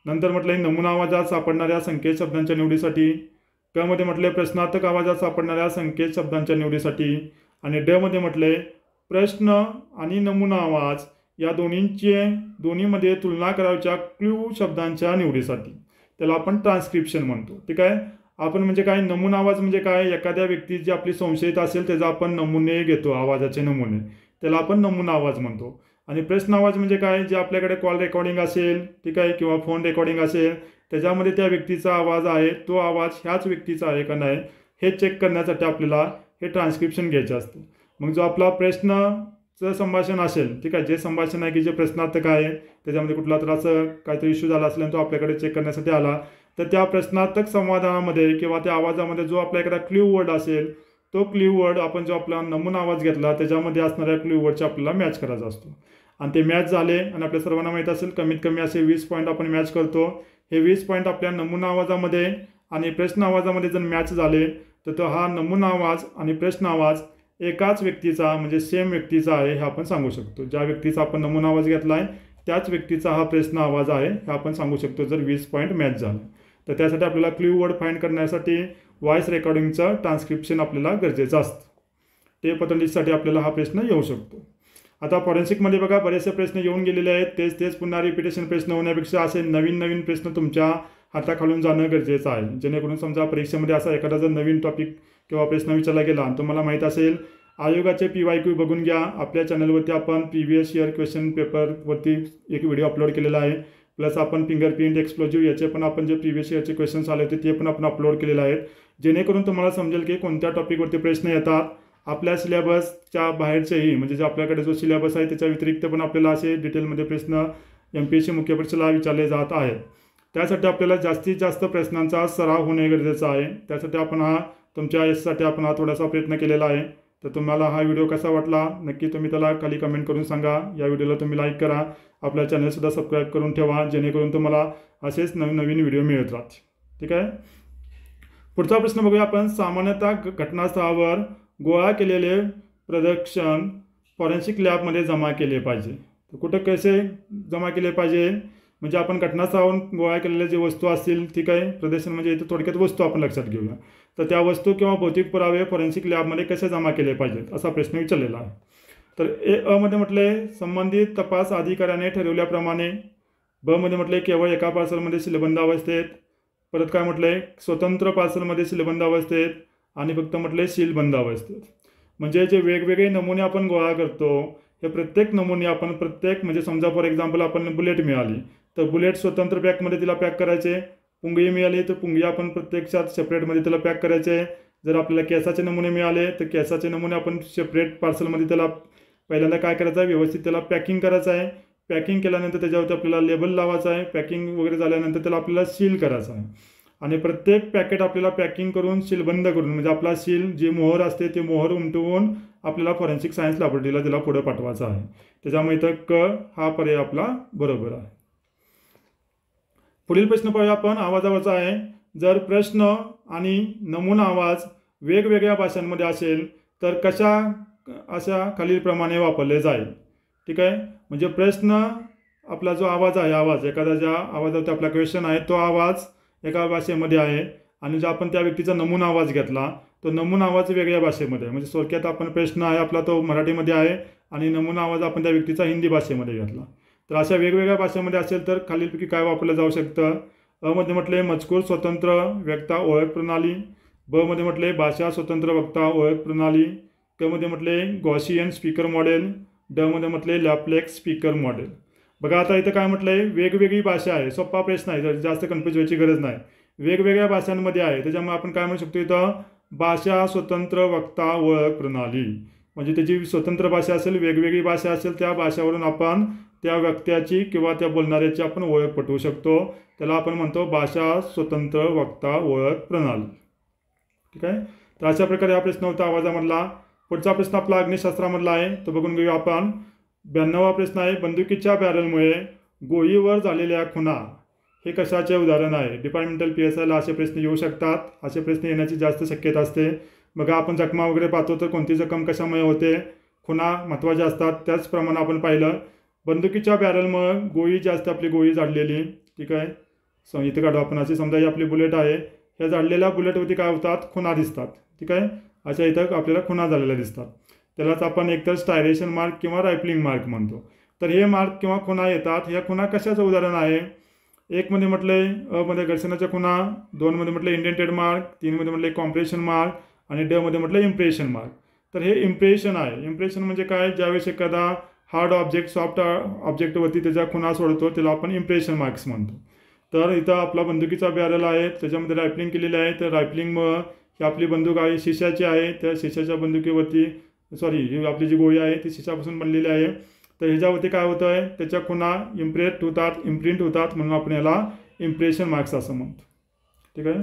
नंतर म्हटलं आहे नमुना आवाजात सापडणाऱ्या संकेत शब्दांच्या निवडीसाठी. मध्ये म्हटलं आहे प्रश्नार्थक आवाजात सापडणाऱ्या संकेत शब्दांच्या निवडीसाठी. आणि मध्ये म्हटलं आहे प्रश्न आणि नमुना आवाज या दोन्हीमध्ये तुलना करावयाच्या क्ल्यू शब्दांच्या निवडीसाठी. त्याला आपण ट्रान्स्क्रिप्शन म्हणतो. ठीक आहे. आपण म्हणजे काय, नमुना आवाज म्हणजे काय, एखाद्या व्यक्ती जी आपली संशयित असेल त्याचा आपण नमुने घेतो, आवाजाचे नमुने, त्याला आपण नमुना आवाज म्हणतो. आणि प्रश्न आवाज म्हणजे काय, जे आपल्याकडे कॉल रेकॉर्डिंग असेल, ठीक आहे, किंवा फोन रेकॉर्डिंग असेल, त्याच्यामध्ये त्या व्यक्तीचा आवाज आहे, तो आवाज ह्याच व्यक्तीचा आहे का नाही हे चेक करण्यासाठी आपल्याला हे ट्रान्स्क्रिप्शन घ्यायचं असतं. मग जो आपला प्रश्नाचं संभाषण असेल, ठीक आहे, जे संभाषण आहे की जे प्रश्नार्थक आहे त्याच्यामध्ये कुठला तर असं काहीतरी इश्यू झाला असल्याने तो आपल्याकडे चेक करण्यासाठी आला, तर त्या प्रश्नार्थक संवादामध्ये किंवा त्या आवाजामध्ये जो आपला एखादा क्ल्यू वर्ड असेल, तो क्ल्यू वर्ड आपण जो आपला नमुना आवाज घेतला त्याच्यामध्ये असणाऱ्या क्ल्यू वर्डचा आपल्याला मॅच करायचा असतो. आणि ते मॅच झाले आणि आपल्या सर्वांना माहीत असेल कमीत कमी असे 20 पॉईंट आपण मॅच करतो. हे 20 पॉईंट आपल्या नमुना आवाजामध्ये आणि प्रश्न आवाजामध्ये जर मॅच झाले तर तो हा नमुना आवाज आणि प्रश्न आवाज एकाच व्यक्तीचा म्हणजे सेम व्यक्तीचा आहे हे आपण सांगू शकतो. ज्या व्यक्तीचा आपण नमुना आवाज घेतला आहे त्याच व्यक्तीचा हा प्रश्न आवाज आहे हे आपण सांगू शकतो जर 20 पॉईंट मॅच झाले. तर त्यासाठी आपल्याला क्ल्यू वर्ड फाइंड करण्यासाठी व्हॉइस रेकॉर्डिंगचं ट्रान्स्क्रिप्शन आपल्याला गरजेचं असतं. टेप ऑथेंटिसिटीसाठी आपल्याला हा प्रश्न येऊ शकतो. आता फॉरेन्सिकमध्ये बघा बरेचसे प्रश्न येऊन गेलेले आहेत. तेच पुन्हा रिपिटेशन प्रश्न होण्यापेक्षा असे नवीन प्रश्न तुमच्या हाताखालून जाणं गरजेचं आहे. जेणेकरून समजा परीक्षेमध्ये असा एखादा जर नवीन टॉपिक किंवा प्रश्न विचारला गेला आणि तुम्हाला माहीत असेल आयोगाचे PYQ बघून घ्या. आपल्या चॅनलवरती आपण प्रिव्हियस इयर क्वेश्चन पेपरवरती एक व्हिडिओ अपलोड केलेला आहे. प्लस आपण फिंगरप्रिंट एक्सप्लोजिव्ह याचे पण आपण जे प्रिव्हियस इयरचे क्वेश्चन्स आले होते ते पण आपण अपलोड केलेले आहेत. जेणेकरून तुम्हाला समजेल की कोणत्या टॉपिकवरती प्रश्न येतात. आपल्या सिलेबसच्या बाहेरचेही म्हणजे जे आपल्याकडे जो सिलेबस आहे त्याच्या व्यतिरिक्त पण आपल्याला असे डिटेलमध्ये प्रश्न MPSC मुख्य परीक्षेला विचारले जात आहेत. त्यासाठी आपल्याला जास्तीत जास्त प्रश्नांचा सराव होणे गरजेचं आहे. त्यासाठी आपण तुमच्या यशासाठी आपण थोडासा प्रयत्न केलेला आहे. तर तुम्हाला हा व्हिडिओ कसा वाटला नक्की तुम्ही त्याला खाली कमेंट करून सांगा. या व्हिडिओला तुम्ही लाईक करा. आपल्या चॅनलसुद्धा सबस्क्राईब करून ठेवा जेणेकरून तुम्हाला असेच नवीन व्हिडिओ मिळत राहतील. ठीक आहे. पुढचा प्रश्न बघूया आपण. सामान्यतः घटनास्थळावर गोळा केलेले प्रदर्शन फॉरेन्सिक लॅबमध्ये जमा केले पाहिजे. तर कुठं कसे जमा केले पाहिजे म्हणजे आपण घटनास्थळावरून गोळा केलेले जे वस्तू असतील, ठीक आहे, प्रदर्शन म्हणजे इथे थोडक्यात वस्तू आपण लक्षात घेऊया. तर त्या वस्तू किंवा भौतिक पुरावे फॉरेन्सिक लॅबमध्ये कसे जमा केले पाहिजेत असा प्रश्न विचारलेला आहे. तर मध्ये म्हटले संबंधित तपास अधिकाऱ्याने ठरवल्याप्रमाणे. मध्ये म्हटले केवळ एका पार्सलमध्ये सीलबंद अवस्थेत. परत काय म्हटलंय स्वतंत्र पार्सलमध्ये सीलबंद अवस्थेत आणि फक्त म्हटले सीलबंद अवस्थेत. म्हणजे जे वेगवेगळे नमुने आपण गोळा करतो हे प्रत्येक नमुने आपण म्हणजे समजा फॉर एक्झाम्पल आपण बुलेट मिळाली तर बुलेट स्वतंत्र पॅकमध्ये तिला पॅक करायचे. पुंगळी मिळाली तर पुंगळी आपण प्रत्यक्षात सेपरेटमध्ये त्याला पॅक करायचे. जर आपल्याला केसाचे नमुने मिळाले तर केसाचे नमुने आपण सेपरेट पार्सलमध्ये त्याला पहिल्यांदा काय करायचं आहे व्यवस्थित त्याला पॅकिंग करायचं आहे. पॅकिंग केल्यानंतर त्याच्यावरती आपल्याला लेबल लावायचं आहे. पॅकिंग वगैरे झाल्यानंतर त्याला आपल्याला सील करायचं आहे. आणि प्रत्येक पॅकेट आपल्याला पॅकिंग करून सीलबंद करून म्हणजे आपला सील जे मोहर असते ते मोहर उमटवून आपल्याला फॉरेन्सिक सायन्स लॅबोरेटरीला त्याला पुढे पाठवायचं आहे. त्याच्यामुळे इथं हा पर्याय आपला बरोबर आहे. पुढील प्रश्न पाहूया आपण, आवाजावरचा आहे. जर प्रश्न आणि नमुना आवाज वेगवेगळ्या भाषांमध्ये असेल तर कशा अशा खालीलप्रमाणे वापरले जाईल. ठीक आहे, म्हणजे प्रश्न आपला जो आवाज आहे, आवाज एखादा ज्या आवाजावरती आपला क्वेश्चन आहे तो आवाज एका भाषेमध्ये आहे आणि जर आपण त्या व्यक्तीचा नमुना आवाज घेतला तो नमुना आवाज वेगळ्या भाषेमध्ये, म्हणजे थोडक्यात आपण प्रश्न आहे आपला तो मराठीमध्ये आहे आणि नमुना आवाज आपण त्या व्यक्तीचा हिंदी भाषेमध्ये घेतला. तर अशा वेगवेगळ्या भाषेमध्ये असेल तर खालीलपैकी काय वापरलं जाऊ शकतं. अ मध्ये म्हटले मजकूर स्वतंत्र वक्ता ओळख प्रणाली. ब मध्ये म्हटले भाषा स्वतंत्र वक्ता ओळख प्रणाली. क मध्ये म्हटले गॉसियन स्पीकर मॉडेल. ड मध्ये म्हटले लॅपलेक्स स्पीकर मॉडेल. बघा आता इथं काय म्हटलंय, वेगवेगळी भाषा आहे. सोपा प्रश्न आहे, जास्त कन्फ्यूज व्हायची गरज नाही. वेगवेगळ्या भाषांमध्ये आहे त्याच्यामुळे आपण काय म्हणू शकतो इथं, भाषा स्वतंत्र वक्ता ओळख प्रणाली. म्हणजे त्याची स्वतंत्र भाषा असेल, वेगवेगळी भाषा असेल, त्या भाषावरून आपण त्या व्यक्त्याची किंवा त्या बोलणाऱ्याची आपण ओळख पटवू शकतो. त्याला आपण म्हणतो भाषा स्वतंत्र वक्ता ओळख प्रणाली. ठीक आहे, तर अशा प्रकारे हा प्रश्न होता आवाजामधला. पुढचा प्रश्न आपला अग्निशास्त्रामधला आहे, तो बघून घेऊया आपण. 92वा प्रश्न आहे, बंदुकीच्या बॅरलमुळे गोळीवर झालेल्या खुणा हे कशाचे उदाहरण आहे. डिपार्टमेंटल PSIला असे प्रश्न येऊ शकतात, असे प्रश्न येण्याची जास्त शक्यता असते. बघा आपण जखमा वगैरे पाहतो तर कोणती जखम कशामुळे होते, खुणा महत्त्वाच्या असतात. त्याचप्रमाणे आपण पाहिलं बंदुकीच्या बॅरलमुळे गोळी जास्त आपली गोळी झाडलेली. ठीक आहे, इथे काढू आपण. अशी समजा ही आपली बुलेट आहे, ह्या झाडलेल्या बुलेटवरती काय होतात, खुणा दिसतात. ठीक आहे, अशा इथं आपल्याला खुणा झालेल्या दिसतात. त्यालाच आपण एकतर स्टायरेशन मार्क किंवा रायफलिंग मार्क म्हणतो. तर हे मार्क किंवा खुणा येतात. ह्या खुणा कशाचं उदाहरण आहे. एक मध्ये म्हटले अ मध्ये घर्षणाच्या खुणा. 2 मध्ये म्हटले इंडेंटेड मार्क. 3 मध्ये म्हटले कॉम्प्रेशन मार्क आणि ड मध्ये म्हटले इम्प्रेशन मार्क. तर हे इम्प्रेशन आहे. इम्प्रेशन म्हणजे काय, ज्यावेळेस एखादा हार्ड ऑब्जेक्ट सॉफ्ट ऑब्जेक्टवरती त्याच्या खुणा सोडतो त्याला आपण इम्प्रेशन मार्क्स म्हणतो. तर इथं आपला बंदुकीचा बॅरल आहे, त्याच्यामध्ये रायफलिंग केलेली आहे. तर रायफलिंगमुळं ही आपली बंदूक आहे शिशाची आहे, त्या शिशाच्या बंदुकीवरती ही आपली जी गोळी आहे ती शिशापासून बनलेली आहे. तर ह्याच्यावरती काय होतं आहे, त्याच्या खुणा इम्प्रिंट होतात म्हणून आपण याला इम्प्रेशन मार्क्स असं म्हणतो. ठीक आहे,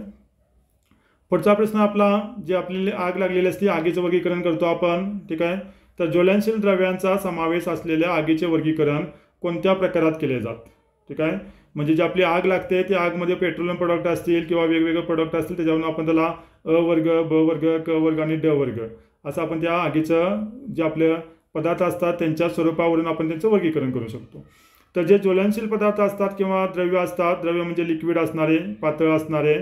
पुढचा प्रश्न आपला, जे आपल्याला आग लागलेली असते आगीचं वर्गीकरण करतो आपण. ठीक आहे, तर ज्वलनशील द्रव्यांचा समावेश असलेल्या आगीचे वर्गीकरण कोणत्या प्रकारात केले जाते. ठीक आहे, म्हणजे जी आपली आग लागते त्या आगमध्ये पेट्रोलियम प्रोडक्ट असतील किंवा वेगवेगळे प्रोडक्ट असतील, त्याच्यावरून आपण त्याला अ वर्ग, ब वर्ग, क वर्ग आणि ड वर्ग असं आपण त्या आगीचं जे आपले पदार्थ असतात त्यांच्या स्वरूपावरून आपण त्यांचं वर्गीकरण करू शकतो. तर जे ज्वलनशील पदार्थ असतात किंवा द्रव्य असतात, द्रव्य म्हणजे लिक्विड असणारे, पातळ असणारे.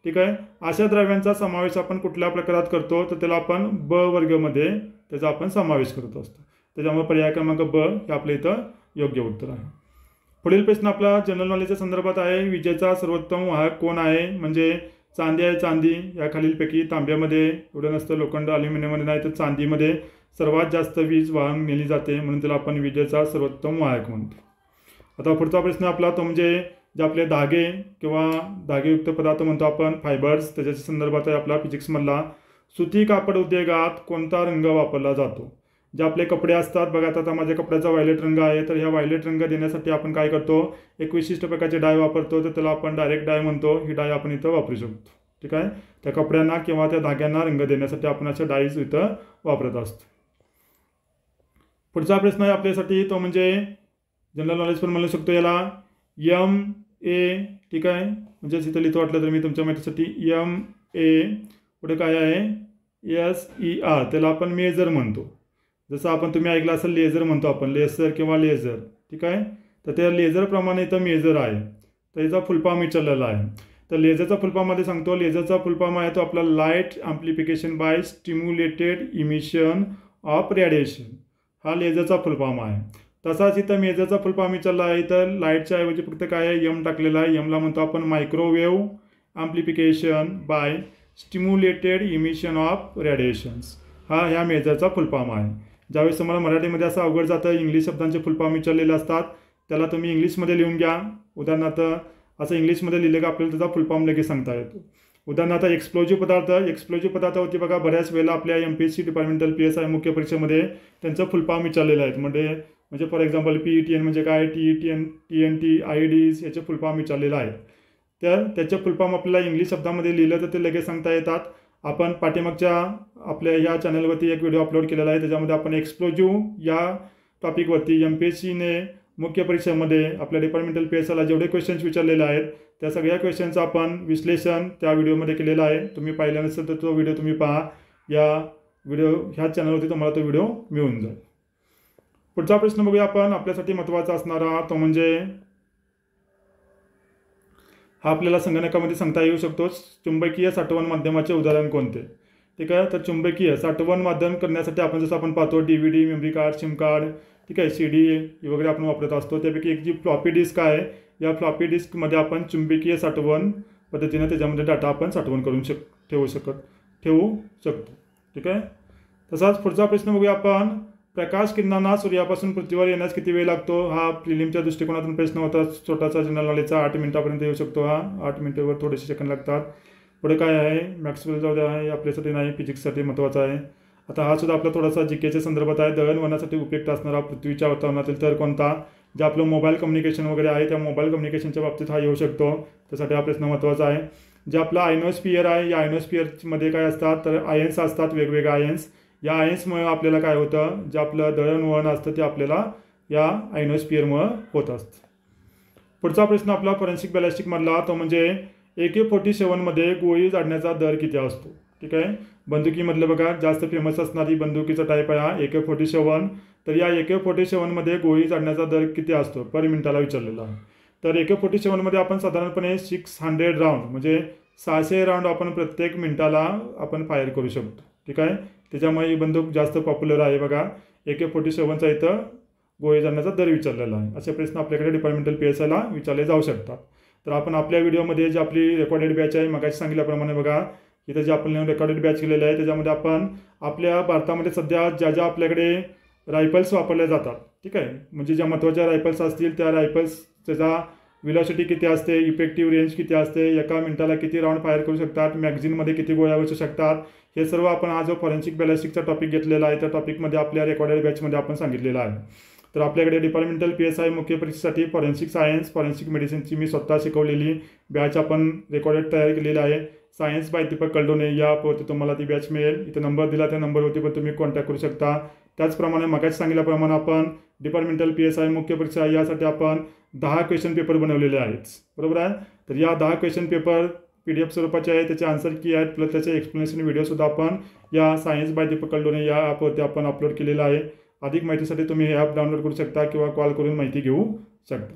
ठीक आहे, अशा द्रव्यांचा समावेश आपण कुठल्या प्रकारात करतो, तर त्याला आपण ब वर्गमध्ये त्याचा आपण समावेश करत असतो. त्याच्यामुळे पर्याय क्रमांक ब हे आपल्या इथं योग्य उत्तर आहे. पुढील प्रश्न आपला जनरल नॉलेजच्या संदर्भात आहे. विजेचा सर्वोत्तम वाहक कोण आहे. म्हणजे चांदी आहे, चांदी या खालीलपैकी तांब्यामध्ये एवढं नसतं, लोखंड अल्युमिनियममध्ये नाही, तर चांदीमध्ये सर्वात जास्त वीज वाहन नेली जाते म्हणून त्याला आपण विजेचा सर्वोत्तम वाहक म्हणतो. आता पुढचा प्रश्न आपला तो म्हणजे जे आपले धागे किंवा धागेयुक्त पदार्थ म्हणतो आपण, फायबर्स, त्याच्या संदर्भात आहे आपला फिजिक्समधला. सुती कापड उद्योगात कोणता रंग वापरला जातो. जे आपले कपडे असतात, बघा आता माझ्या कपड्याचा व्हायलेट रंग आहे, तर ह्या व्हायलेट रंग देण्यासाठी आपण काय करतो, एक विशिष्ट प्रकारचे डाय वापरतो, तर त्याला आपण डायरेक्ट डाय म्हणतो. ही डाय आपण इथं वापरू शकतो. ठीक आहे, त्या कपड्यांना किंवा त्या धाग्यांना रंग देण्यासाठी आपण अशा डाईज इथं वापरत असतो. पुढचा प्रश्न आहे आपल्यासाठी तो म्हणजे जनरल नॉलेज पण म्हणू शकतो याला, MA. ठीक आहे, म्हणजे इथं लिहितो वाटलं तर मी तुमच्या माहितीसाठी MA पुढे काय आहे SER, त्याला आपण मेजर म्हणतो. जसं आपण तुम्ही ऐकलं असेल लेझर म्हणतो आपण, लेसर किंवा लेझर. ठीक आहे, तर त्या लेझरप्रमाणे इथं मेजर आहे. तर याचा फुलफॉर्म विचारलेला आहे. तर लेझरचा फुलफॉर्ममध्ये सांगतो, लेझरचा फुलफॉर्म आहे तो आपला light amplification by stimulated emission of radiation. हा लेझरचा फुलफॉर्म आहे. तसाच इथं मेजरचा फुलफॉर्म विचारला आहे. तर लाईटच्या ऐवजी फक्त काय आहे एम टाकलेला आहे. एमला म्हणतो आपण microwave amplification by stimulated emission of radiations. हा ह्या मेजरचा फुलफॉर्म आहे. ज्यावेळेस तुम्हाला मराठीमध्ये असं अवघड जातं, इंग्लिश शब्दांचे फुलफॉर्म विचारलेले असतात, त्याला तुम्ही इंग्लिशमध्ये लिहून घ्या. उदाहरणार्थ असं इंग्लिशमध्ये लिहिलं का आपल्याला त्याचा फुलफॉर्म लगेच सांगता येतो. उदाहरणार्थ एक्सप्लोजिव्ह पदार्थ, एक्सप्लोजिव्ह पदार्थावरती बघा बऱ्याच वेळेला आपल्या MPSC डिपार्टमेंटल PSI मुख्य परीक्षेमध्ये त्यांचं फुलफॉर्म विचारलेलं आहे. म्हणजे फॉर एक्झाम्पल PETN म्हणजे काय, TNT, IEDs याचे फुलफॉर्म विचारलेलं आहे. तर त्याचे फुलफॉर्म आपल्याला इंग्लिश शब्दामध्ये लिहिलं तर ते लगेच सांगता येतात. आपण पाठीमागच्या आपल्या ह्या चॅनलवरती एक व्हिडिओ अपलोड केलेला आहे, त्याच्यामध्ये आपण एक्सप्लोजिव्ह या टॉपिकवरती MPSCने मुख्य परीक्षेमध्ये आपल्या डिपार्टमेंटल PSIला जेवढे क्वेश्चन्स विचारलेले आहेत त्या सगळ्या क्वेश्चनचं आपण विश्लेषण त्या व्हिडिओमध्ये केलेलं आहे. तुम्ही पाहिला नसेल तर तो व्हिडिओ तुम्ही पहा. ह्या चॅनलवरती तुम्हाला तो व्हिडिओ मिळून जाईल. पुढचा प्रश्न बघूया आपण. आपल्यासाठी महत्त्वाचा असणारा तो म्हणजे हा आपल्याला संगणकामध्ये सांगता येऊ शकतो. चुंबकीय साठवण माध्यमाचे उदाहरण कोणते? ठीक आहे. तर चुंबकीय साठवण माध्यम करण्यासाठी आपण जसं आपण पाहतो DVD, memory card, SIM card, ठीक आहे, CD वगैरे आपण वापरत असतो. त्यापैकी एक जी फ्लॉपी डिस्क आहे, या फ्लॉपी डिस्कमध्ये आपण चुंबकीय साठवण पद्धतीने त्याच्यामध्ये डाटा आपण साठवण करून ठेवू शकतो. ठीक आहे. तसाच पुढचा प्रश्न बघूया आपण. प्रकाश किरणांना सूर्यापासून पृथ्वीवर येण्यास किती वेळ लागतो? हा प्रिलिमच्या दृष्टिकोनातून प्रश्न होता. छोटासा जनरल नॉलेजचा 8 मिनिटापर्यंत येऊ शकतो. हा 8 मिनिटावर थोडेसे सेकंद लागतात. पुढे काय आहे? मॅक्सवेलचा आहे, आपल्यासाठी नाही, फिजिक्ससाठी महत्त्वाचा आहे. आता हा सुद्धा आपला थोडासा जीकेच्या संदर्भात आहे. दळणवळणासाठी उपयुक्त असणारा पृथ्वीच्या वातावरणातील तर कोणता? जे आपलं मोबाईल कम्युनिकेशन वगैरे आहे त्या मोबाईल कम्युनिकेशनच्या बाबतीत हा येऊ शकतो. त्यासाठी हा प्रश्न महत्त्वाचा आहे. जे आपला आयनोस्फिअर आहे, या आयनोस्फिअरमध्ये काय असतात? तर आयन्स असतात, वेगवेगळे आयन्स. या आयन्समुळे आपल्याला काय होतं? जे आपलं दळणवळण असतं ते आपल्याला या आयनोस्फिअरमुळे होत असतं. पुढचा प्रश्न आपला फॉरेन्सिक बॅलिस्टिकमधला तो म्हणजे AK-47मध्ये गोळी झाडण्याचा दर किती असतो? ठीक आहे. बंदुकीमधलं बघा जास्त फेमस असणारी बंदुकीचा टाईप आहे हा AK-47. तर या AK-47मध्ये गोळी झाडण्याचा दर किती असतो पर मिनिटाला विचारलेला आहे. तर AK-47मध्ये आपण साधारणपणे 600 राऊंड म्हणजे 600 राऊंड आपण प्रत्येक मिनिटाला आपण फायर करू शकतो. ठीक आहे. त्याच्यामुळे ही बंदूक जास्त पॉप्युलर आहे. बघा AK-47चा इथं गोळी झाडण्याचा दर विचारलेला आहे. असे प्रश्न आपल्याकडे डिपार्टमेंटल PSIला विचारले जाऊ शकतात. तर आपण आपल्या व्हिडिओमध्ये जी आपली रेकॉर्डेड बॅच आहे मगाशी सांगितल्याप्रमाणे बघा इथं जे आपण रेकॉर्डेड बॅच केलेलं आहे त्याच्यामध्ये आपण आपल्या भारतामध्ये सध्या ज्या आपल्याकडे रायफल्स वापरल्या जातात, ठीक आहे, म्हणजे ज्या महत्त्वाच्या रायफल्स असतील त्या रायफल्स त्याचा व्हेलॉसिटी किती असते, इफेक्टिव्ह रेंज किती असते, एका मिनिटाला किती राऊंड फायर करू शकतात, मॅगझिनमध्ये किती गोळ्या बसू शकतात, हे सर्व आपण हा जो फॉरेन्सिक बॅलिस्टिकचा टॉपिक घेतलेला आहे त्या टॉपिकमध्ये आपल्या रेकॉर्डेड बॅचमध्ये आपण सांगितलेलं आहे. तर आपल्याकडे डिपार्टमेंटल PSI मुख्य परीक्षेसाठी फॉरेन्सिक सायन्स, फॉरेन्सिक मेडिसिनची मी स्वतः शिकवलेली बॅच आपण रेकॉर्डेड तयार केलेली आहे. सायन्स बाय दीपक कल्डोने यावरती तुम्हाला ती बॅच मिळेल. इथं नंबर दिला त्या नंबरवरती पण तुम्ही कॉन्टॅक्ट करू शकता. त्याचप्रमाणे मगाशी सांगितल्याप्रमाणे आपण डिपार्टमेंटल PSI मुख्य परीक्षा यासाठी आपण 10 क्वेश्चन पेपर बनवलेले आहेत. बरोबर आहे. तर या 10 क्वेश्चन पेपर PDF स्वरूपाचे आहे, त्याचे आन्सर की आहेत प्लस त्याचे एक्सप्लेनेशन व्हिडिओसुद्धा आपण या सायन्स बाय दीपक कल्डोने या ॲपवरती आपण अपलोड केलेला आहे. अधिक माहितीसाठी तुम्ही हे ॲप डाउनलोड करू शकता किंवा कॉल करून माहिती घेऊ शकता.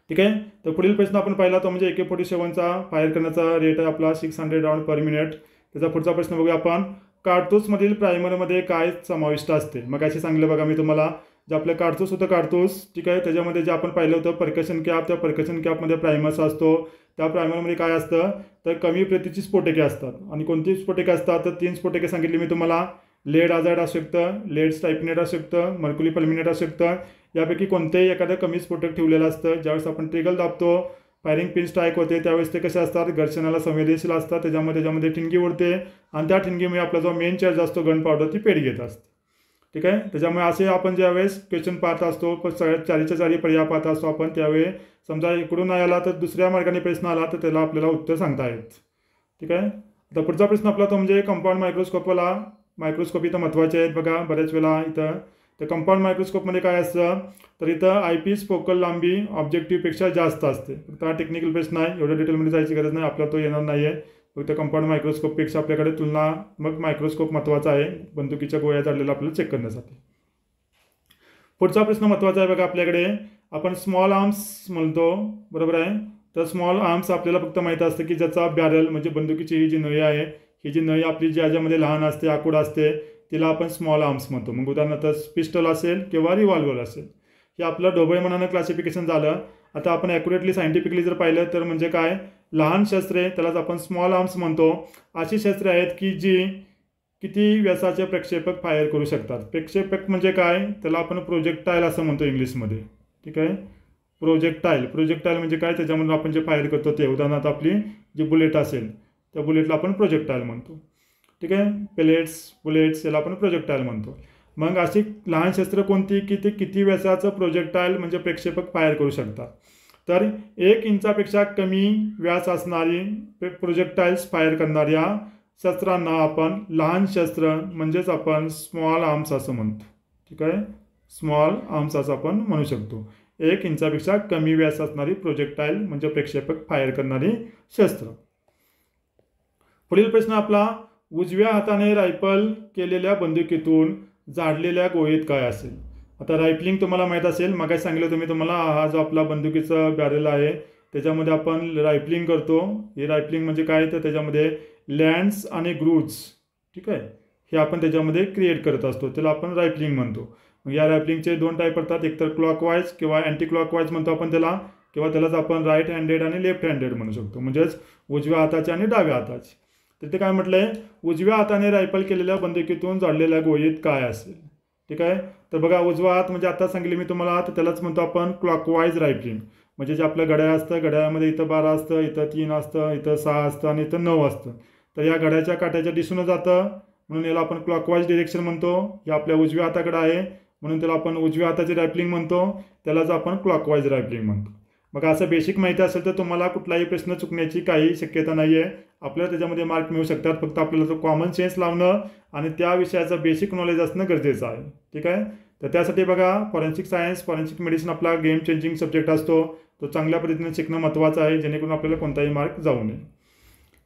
ठीक आहे. तर पुढील प्रश्न आपण पाहिला तो म्हणजे AK-47चा फायर करण्याचा रेट आहे आपला 600 राऊंड पर मिनिट. त्याचा पुढचा प्रश्न बघूया आपण. काडतूसमधील प्रायमरमध्ये काय समाविष्ट असते? मग अशी सांगितलं बघा मी तुम्हाला, जे आपलं काडतूस होतं काडतूस, ठीक आहे, त्याच्यामध्ये जे आपण पाहिलं होतं परकशन कॅप, त्या परकशन कॅपमध्ये प्रायमर्स असतो. त्या प्रायमरमध्ये काय असतं तर कमी प्रतीची स्फोटके असतात. आणि कोणती स्फोटके असतात तर 3 स्फोटके सांगितली मी तुम्हाला. लेड आझार्ड असू शकतं, लेड स्टायपिनेट असू शकतं, मर्क्युरी फल्मिनेट असू शकतं. यापैकी कोणतेही एखादं कमी स्फोटक ठेवलेलं असतं. ज्यावेळेस आपण ट्रिगर दाबतो, फायरिंग पिन स्ट्राईक होते, त्यावेळेस ते कसे असतात घर्षणाला संवेदनशील असतात. त्याच्यामध्ये ठिणगी उडते आणि त्या ठिणगीमुळे आपला जो मेन चार्ज असतो गन पावडर ती पेट घेत असते. ठीक आहे. त्याच्यामुळे असे आपण ज्यावेळेस क्वेश्चन पाहत असतो चारीच्या चारी पर्याय पाहत असतो आपण, त्यावेळी समजा इकडून नाही आला तर दुसऱ्या मार्गाने प्रश्न आला तर त्याला आपल्याला उत्तर सांगता येत. ठीक आहे. आता पुढचा प्रश्न आपला तो म्हणजे कंपाऊंड मायक्रोस्कोप इथं महत्त्वाचे आहेत बघा बऱ्याच वेळा इथं. तर कंपाऊंड मायक्रोस्कोपमध्ये काय असतं तर इथं आयपीस फोकल लांबी ऑब्जेक्टिव्हपेक्षा जास्त असते. फक्त हा टेक्निकल प्रश्न आहे, एवढ्या डिटेलमध्ये जायची गरज नाही, आपल्याला तो येणार नाही आहे. फक्त कंपाऊंड मायक्रोस्कोपपेक्षा आपल्याकडे तुलनात्मक मायक्रोस्कोप महत्त्वाचा आहे बंदुकीच्या गोळ्या झालेला आपल्याला चेक करण्यासाठी. पुढचा प्रश्न महत्त्वाचा आहे बघा आपल्याकडे. आपण स्मॉल आर्म्स म्हणतो, बरोबर आहे. तर स्मॉल आर्म्स आपल्याला फक्त माहीत असतं की ज्याचा बॅरल म्हणजे बंदुकीची ही जी नळी आहे, ही जी नळी आपली ज्याच्यामध्ये लहान असते, आकूड असते, तिला आपण स्मॉल आर्म्स म्हणतो. मग उदाहरणार्थ पिस्टल असेल किंवा रिव्हॉल्वर असेल. हे आपलं ढोबळमानानं क्लासिफिकेशन झालं. आता आपण ॲक्युरेटली सायंटिफिकली जर पाहिलं तर म्हणजे काय, लहान शस्त्रे त्यालाच आपण स्मॉल आर्म्स म्हणतो. अशी शस्त्रे आहेत की जी किती व्यासाचे प्रक्षेपक फायर करू शकतात. प्रक्षेपक म्हणजे काय, त्याला आपण प्रोजेक्टाईल असं म्हणतो इंग्लिशमध्ये. ठीक आहे. प्रोजेक्टाईल म्हणजे काय, त्याच्यामधून आपण जे फायर करतो ते, उदाहरणार्थ आपली जी बुलेट असेल त्या बुलेटला आपण प्रोजेक्टाईल म्हणतो. ठीक आहे. बुलेट्स याला आपण प्रोजेक्टाईल म्हणतो. मग अशी लहान शस्त्र कोणती की ते किती व्यासाचं प्रोजेक्टाईल म्हणजे प्रक्षेपक फायर करू शकतात. तर 1 इंचापेक्षा कमी व्यास असणारी प्रोजेक्टाईल्स फायर करणाऱ्या शस्त्रांना आपण लहान शस्त्र म्हणजेच आपण स्मॉल आर्म्स असं म्हणतो. ठीक आहे. स्मॉल आर्म्स असं आपण म्हणू शकतो. 1 इंचापेक्षा कमी व्यास असणारी प्रोजेक्टाईल म्हणजे प्रक्षेपक फायर करणारी शस्त्र. पुढील प्रश्न आपला, उजव्या हाताने रायफल केलेल्या बंदुकीतून झाडलेल्या गोळीत काय असेल? आता रायफलिंग तुम्हाला माहीत असेल, मागे सांगितलं तुम्ही तुम्हाला, हा जो आपला बंदुकीचा बॅरेल आहे त्याच्यामध्ये आपण रायफलिंग करतो. हे रायफलिंग म्हणजे काय, तर त्याच्यामध्ये लँड्स आणि ग्रूव्ज, ठीक आहे, हे आपण त्याच्यामध्ये क्रिएट करत असतो, त्याला आपण रायफलिंग म्हणतो. मग या रायफलिंगचे 2 टाईप असतात, एक तर क्लॉकवाईज किंवा अँटी क्लॉकवाईज म्हणतो आपण त्याला, किंवा त्यालाच आपण राईट हँडेड आणि लेफ्ट हँडेड म्हणू शकतो, म्हणजेच उजव्या हाताचे आणि डाव्या हाताचे. तर ते काय म्हटलंय, उजव्या हाताने रायफल केलेल्या बंदुकीतून झाडलेल्या गोळीत काय असेल? ठीक आहे, तर बघा उजवा हात म्हणजे आता सांगितले मी तुम्हाला, तर त्यालाच म्हणतो आपण क्लॉकवाईज रायफलिंग. म्हणजे जे आपलं घड्याळ असतं, घड्याळामध्ये इथं 12 असतं, इथं 3 असतं, इथं 6 असतं आणि इथं 9 असतं. तर या घड्याच्या काट्याच्या दिसून जातं, म्हणून याला आपण क्लॉकवाईज डिरेक्शन म्हणतो. हे आपल्या उजव्या हाताकडे आहे म्हणून त्याला आपण उजव्या हाताची रायफलिंग म्हणतो, त्यालाच आपण क्लॉकवाईज रायफलिंग म्हणतो. मग असं बेसिक माहिती असेल तर तुम्हाला कुठलाही प्रश्न चुकण्याची काही शक्यता नाही आहे. आपल्याला त्याच्यामध्ये मार्क मिळू शकतात, फक्त आपल्याला तो कॉमन सेन्स लावणं आणि त्या विषयाचं बेसिक नॉलेज असणं गरजेचं आहे. ठीक आहे, तर त्यासाठी बघा फॉरेन्सिक सायन्स, फॉरेन्सिक मेडिसिन आपला गेम चेंजिंग सब्जेक्ट असतो, तो चांगल्या पद्धतीने शिकणं महत्त्वाचं आहे, जेणेकरून आपल्याला कोणताही मार्क जाऊ नये.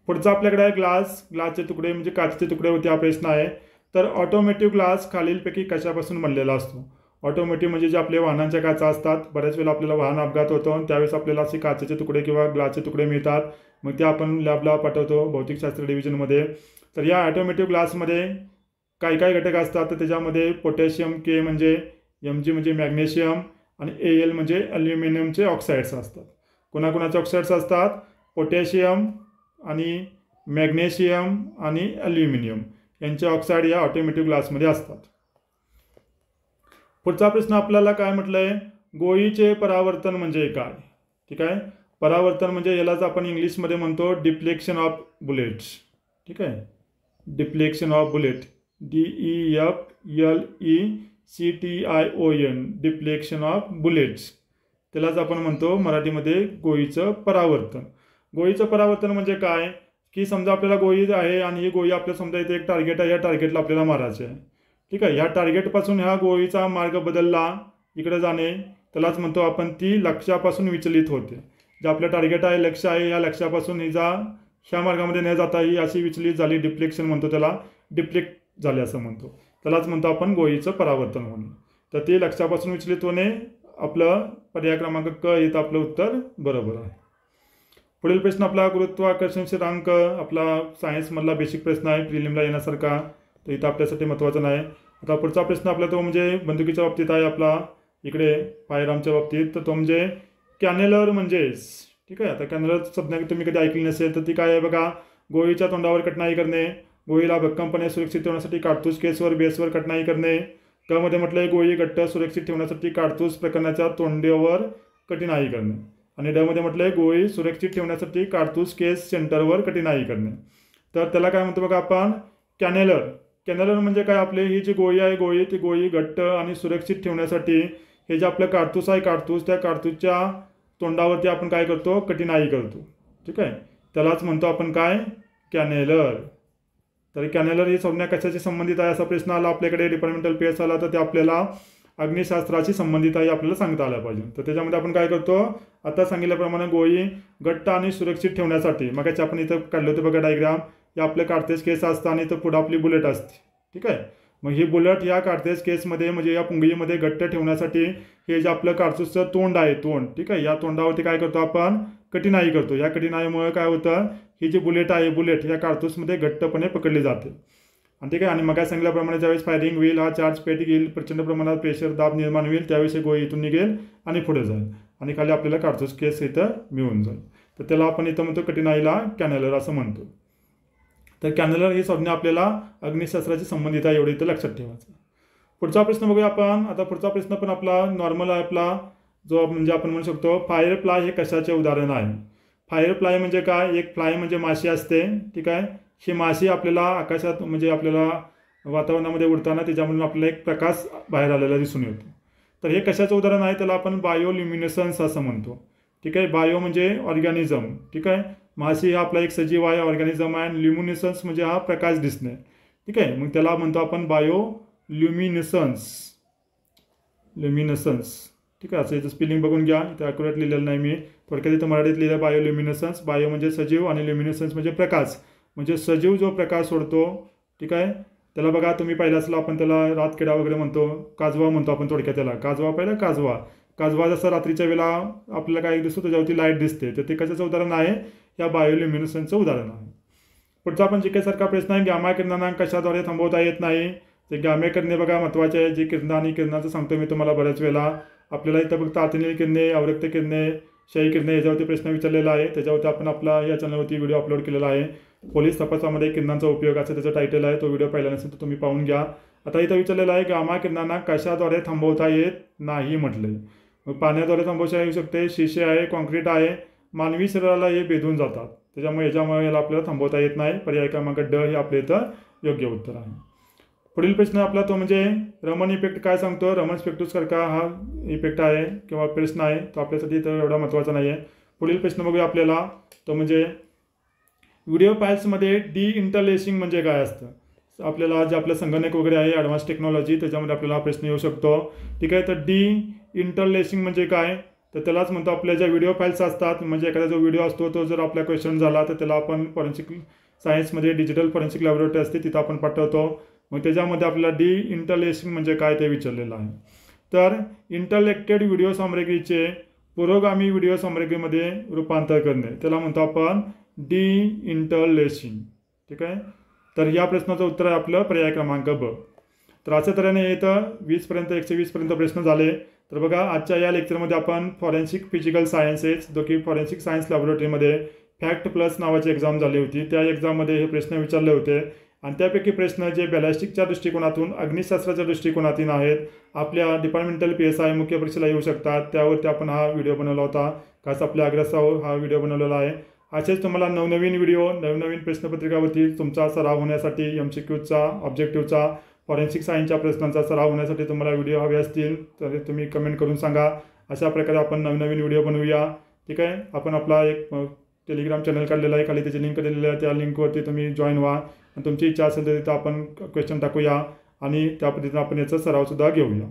पुढचा आपल्याकडे आहे ग्लासचे तुकडे म्हणजे काचेचे तुकडे होते हा प्रश्न आहे. तर ऑटोमॅटिक ग्लास खालीलपैकी कशापासून बनलेला असतो? ऑटोमॅटिक म्हणजे जे आपले वाहनांच्या काचा असतात, बऱ्याच वेळेला आपल्याला वाहन अपघात होतो आणि त्यावेळेस आपल्याला असे काचेचे तुकडे किंवा ग्लासचे तुकडे मिळतात, मग ते आपण लॅबला पाठवतो भौतिकशास्त्र डिव्हिजनमध्ये. तर या ऑटोमॅटिक ग्लासमध्ये काही काही घटक असतात, तर त्याच्यामध्ये पोटॅशियम, के म्हणजे Mg म्हणजे मॅग्नेशियम आणि Al म्हणजे ॲल्युमिनियमचे ऑक्साईड्स असतात. कोणाकोणाचे ऑक्साईड्स असतात? पोटॅशियम आणि मॅग्नेशियम आणि ॲल्युमिनियम यांचे ऑक्साईड या ऑटोमॅटिक ग्लासमध्ये असतात. पुढचा प्रश्न आपल्याला काय म्हटलंय, गोळीचे परावर्तन म्हणजे काय? ठीक आहे, परावर्तन म्हणजे यालाच आपण इंग्लिशमध्ये म्हणतो डिफ्लेक्शन ऑफ बुलेट्स. ठीक आहे, deflection of bullet, DEFLECTION, deflection of bullets, त्यालाच आपण म्हणतो मराठीमध्ये गोळीचं परावर्तन. गोळीचं परावर्तन म्हणजे काय, की समजा आपल्याला गोळी आहे आणि ही गोळी आपल्या समजा इथे एक टार्गेट आहे, या टार्गेटला आपल्याला मारायचे आहे. ठीक आहे, ह्या टार्गेटपासून ह्या गोळीचा मार्ग बदलला इकडे जाणे, त्यालाच म्हणतो आपण ती लक्ष्यापासून विचलित होते. जे आपलं टार्गेट आहे, लक्ष्य आहे, या लक्ष्यापासून ही जा ह्या मार्गामध्ये न जाता ही अशी विचलित झाली, डिफ्लेक्शन म्हणतो त्याला, डिफ्लेक्ट झाले असं म्हणतो, त्यालाच म्हणतो आपण गोळीचं परावर्तन होणे. तर ते लक्ष्यापासून विचलित होणे, आपलं पर्याय क्रमांक क येतं आपलं उत्तर बरोबर आहे. पुढील प्रश्न आपला गुरुत्वाकर्षण स्थिरांक, आपला सायन्समधला बेसिक प्रश्न आहे, प्रिलिमला येण्यासारखा, तर इथं आपल्यासाठी महत्त्वाचं नाही. आता पुढचा प्रश्न आपला तो म्हणजे बंदुकीच्या बाबतीत आहे आपला, इकडे फायर आर्मच्या बाबतीत, तर तो म्हणजे कॅनेलर म्हणजेच. ठीक आहे, आता कॅनेलर संज्ञा तुम्ही कधी ऐकली नसेल तर ती काय आहे बघा, गोळीच्या तोंडावर कटनाई करणे, गोळीला भक्कमपणे सुरक्षित ठेवण्यासाठी काडतूस केसवर बेसवर कटनाई करणे. क मध्ये म्हटलंय गोळी घट्ट सुरक्षित ठेवण्यासाठी काडतूस प्रकरणाच्या तोंडावर कठीणाई करणे. आणि ड मध्ये म्हटलंय गोळी सुरक्षित ठेवण्यासाठी काडतूस केस सेंटरवर कठीणाई करणे. तर त्याला काय म्हणतो बघा आपण, कॅनेलर. कॅनेलर म्हणजे काय, आपले ही जी गोळी आहे गोळी, ती गोळी घट्ट आणि सुरक्षित ठेवण्यासाठी हे जे आपलं काडतूस आहे काडतूस, त्या काडतूसच्या तोंडावरती आपण काय करतो, कठीणाई करतो. ठीक आहे, त्यालाच म्हणतो आपण काय, कॅनेलर. तर कॅनेलर ही संज्ञा कशाशी संबंधित आहे असा प्रश्न आला आपल्याकडे डिपार्टमेंटल पेस आला, तर ते आपल्याला अग्निशास्त्राशी संबंधित आहे आपल्याला सांगता आलं पाहिजे. तर त्याच्यामध्ये आपण काय करतो, आता सांगितल्याप्रमाणे गोळी घट्ट आणि सुरक्षित ठेवण्यासाठी, मग आपण इथं काढलं होतं बघा डायग्राम, हे आपलं काडतेस केस असतं आणि इथं पुढं आपली बुलेट असते. ठीक आहे, मग ही बुलेट या काडतेस केसमध्ये म्हणजे या पुंगळीमध्ये घट्ट ठेवण्यासाठी हे जे आपलं काडतूसचं तोंड आहे, तोंड, ठीक आहे, या तोंडावरती काय करतो आपण, कठीणाई करतो. या कठीणाईमुळे काय होतं, ही जी बुलेट आहे बुलेट या काडतूसमध्ये घट्टपणे पकडली जाते. आणि ठीक आहे, आणि मग काय सांगितल्याप्रमाणे ज्यावेळेस फायरिंग होईल, हा चार्ज पेट घेईल, प्रचंड प्रमाणात प्रेशर दाब निर्माण होईल, त्यावेळेस हे गोळी इथून निघेल आणि पुढे जाईल आणि खाली आपल्याला काडतूस केस इथं मिळून जाईल. तर त्याला आपण इथं म्हणतो कठीणाईला कॅनेलर असं म्हणतो. तर कॅनेलर ही संज्ञा आपल्याला अग्निशास्त्राशी संबंधित आहे, एवढं इथं लक्षात ठेवायचं. पुढचा प्रश्न बघूया आपण. आता पुढचा प्रश्न पण आपला नॉर्मल आहे, आपला जो म्हणजे आपण म्हणू शकतो फायर फ्लाय हे कशाचे उदाहरण आहे. फायर फ्लाय म्हणजे काय, एक फ्लाय म्हणजे माशी असते. ठीक आहे, ही माशी आपल्याला आकाशात म्हणजे आपल्याला वातावरणामध्ये उडताना त्याच्यामधून आपल्याला एक प्रकाश बाहेर आलेला दिसून येतो. तर हे कशाचं उदाहरण आहे, त्याला आपण बायोल्युमिनेसन्स असं म्हणतो. ठीक आहे, बायो म्हणजे ऑर्गॅनिझम. ठीक आहे, माशी हा आपला एक सजीव आहे, ऑर्गॅनिझम आहे, आणि ल्युमिनेसन्स म्हणजे हा प्रकाश दिसणे. ठीक आहे, मग त्याला म्हणतो आपण बायोल्युमिनेसन्स. बायोल्युमिनसन्स, ठीक आहे. असं याचं स्पेलिंग बघून घ्या, इथं ॲक्युरेट लिहिलेलं नाही मी. थोडक्यात इथं मराठीत लिहिलं बायोल्युमिनसन्स. बायो म्हणजे सजीव आणि ल्युमिनसन्स म्हणजे प्रकाश, म्हणजे सजीव जो प्रकाश सोडतो, ठीक आहे. त्याला बघा तुम्ही पाहिलं असेल, आपण त्याला रातकिडा वगैरे म्हणतो, काजवा म्हणतो आपण थोडक्यात त्याला. काजवा पाहिलं, काजवा जसं रात्रीच्या वेळेला आपल्याला काय दिसतो, त्याच्यावरती लाईट दिसते, तर ते कशाचं उदाहरण आहे, या बायोल्युमिनसन्सचं उदाहरण आहे. पुढचा आपण जी काही सारखा प्रश्न आहे, गॅमा किरणांना कशाद्वारे थांबवता येत नाही. ते गॅमा किरणे बघा महत्त्वाचे आहे. जी किरणं आणि किरणाचं सांगतो मी तुम्हाला बऱ्याच वेळेला. आपल्याला इथं फक्त अतिनील किरणे, अवरक्त किरणे, क्षय किरणे याच्यावरती प्रश्न विचारलेला आहे. त्याच्यावरती आपण आपला या चॅनलवरती व्हिडिओ अपलोड केलेला आहे. पोलीस तपासामध्ये किरणांचा उपयोग असं त्याचं टायटल आहे. तो व्हिडिओ पाहिला नसेल तर तुम्ही पाहून घ्या. आता इथं विचारलेलं आहे, गॅमा किरणांना कशाद्वारे थांबवता येत नाही म्हटले. मग पाण्याद्वारे थांबवता येऊ शकते, शिशे आहे, कॉन्क्रीट आहे, मानवी शरीराला हे भेदून जातात, त्याच्यामुळे याच्यामुळे याला आपल्याला थांबवता येत नाही. पर्याय क्रमांक ड हे आपल्या इथं योग्य उत्तर आहे. पुढील प्रश्न आपला तो म्हणजे रमन इफेक्ट काय सांगतो. रमन स्पेक्ट्रोस्कोपी हा इफेक्ट आहे किंवा प्रश्न आहे, तो आपल्यासाठी इथं एवढा महत्त्वाचा नाही आहे. पुढील प्रश्न बघूया आपल्याला, तो म्हणजे व्हिडिओ फाईल्समध्ये डी इंटरलेसिंग म्हणजे काय असतं. आपल्याला जे आपलं संगणक वगैरे आहे, ॲडव्हान्स टेक्नॉलॉजी, त्याच्यामध्ये आपल्याला हा प्रश्न येऊ शकतो, ठीक आहे. तर डी इंटरलेसिंग म्हणजे काय, तर त्यालाच म्हणतो आपल्या ज्या व्हिडिओ फाईल्स असतात, म्हणजे एखादा जो व्हिडिओ असतो तो जर आपला क्वेश्चन झाला तर त्याला आपण फॉरेन्सिक सायन्समध्ये डिजिटल फॉरेन्सिक लॅबोरेटरी असते, तिथं आपण पाठवतो. मग त्याच्यामध्ये आपल्याला डी इंटरलेसिंग म्हणजे काय ते विचारलेलं आहे. तर इंटरलेक्टेड व्हिडिओ सामग्रीचे पुरोगामी व्हिडिओ सामग्रीमध्ये रूपांतर करणे, त्याला म्हणतो आपण डी इंटरलेसिंग, ठीक आहे. तर या प्रश्नाचं उत्तर आहे आपलं पर्याय क्रमांक ब. तर अशा तऱ्हेने इथं 20पर्यंत 120पर्यंत प्रश्न झाले. तर बघा, आजच्या या लेक्चरमध्ये आपण फॉरेन्सिक फिजिकल सायन्सेस, जो की फॉरेन्सिक सायन्स लॅबोरेटरीमध्ये फॅक्ट प्लस नावाची एक्झाम झाली होती, त्या एक्झाममध्ये हे प्रश्न विचारले होते. आणि त्यापैकी प्रश्न जे बॅलिस्टिकच्या दृष्टिकोनातून, अग्निशास्त्राच्या दृष्टिकोनातून आहेत, आपल्या डिपार्टमेंटल PSI मुख्य परीक्षेला येऊ शकतात, त्यावरती आपण हा व्हिडिओ बनवला होता. खास आपल्या आग्रहासह हा व्हिडिओ बनवलेला आहे. असेच तुम्हाला नवनवीन व्हिडिओ, नवनवीन प्रश्नपत्रिकावरती तुमचा सराव होण्यासाठी, MCQचा, ऑब्जेक्टिव्हचा, फॉरेन्सिक सायन्सच्या प्रश्नांचा सराव होण्यासाठी तुम्हाला व्हिडिओ हवे असतील तर तुम्ही कमेंट करून सांगा. अशा प्रकारे आपण नवनवीन व्हिडिओ बनवूया, ठीक आहे. आपण आपला एक टेलिग्राम चॅनल काढलेला आहे, खाली त्याची लिंक दिलेली आहे, त्या लिंकवरती तुम्ही जॉईन व्हा. आणि तुमची इच्छा असेल तर तिथं आपण क्वेश्चन टाकूया आणि त्या पद्धतीनं आपण याचा सरावसुद्धा घेऊया.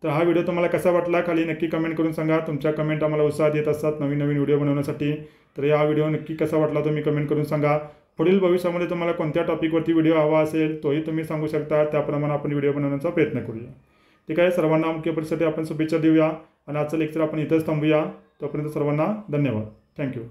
तर हा व्हिडिओ तुम्हाला कसा वाटला खाली नक्की कमेंट करून सांगा. तुमच्या कमेंट आम्हाला उत्साह देत असतात नवीन नवीन व्हिडिओ बनवण्यासाठी. तर हा व्हिडिओ नक्की कसा वाटला तुम्ही कमेंट करून सांगा. पुढील भविष्यामध्ये तुम्हाला कोणत्या टॉपिकवरती व्हिडिओ हवा असेल तोही तुम्ही सांगू शकता, त्याप्रमाणे आपण व्हिडिओ बनवण्याचा प्रयत्न करूया, ठीक आहे. सर्वांना मुख्य परीक्षेसाठी आपण शुभेच्छा देऊया आणि आजचं लेक्चर आपण इथंच थांबूया. तोपर्यंत सर्वांना धन्यवाद. थँक्यू.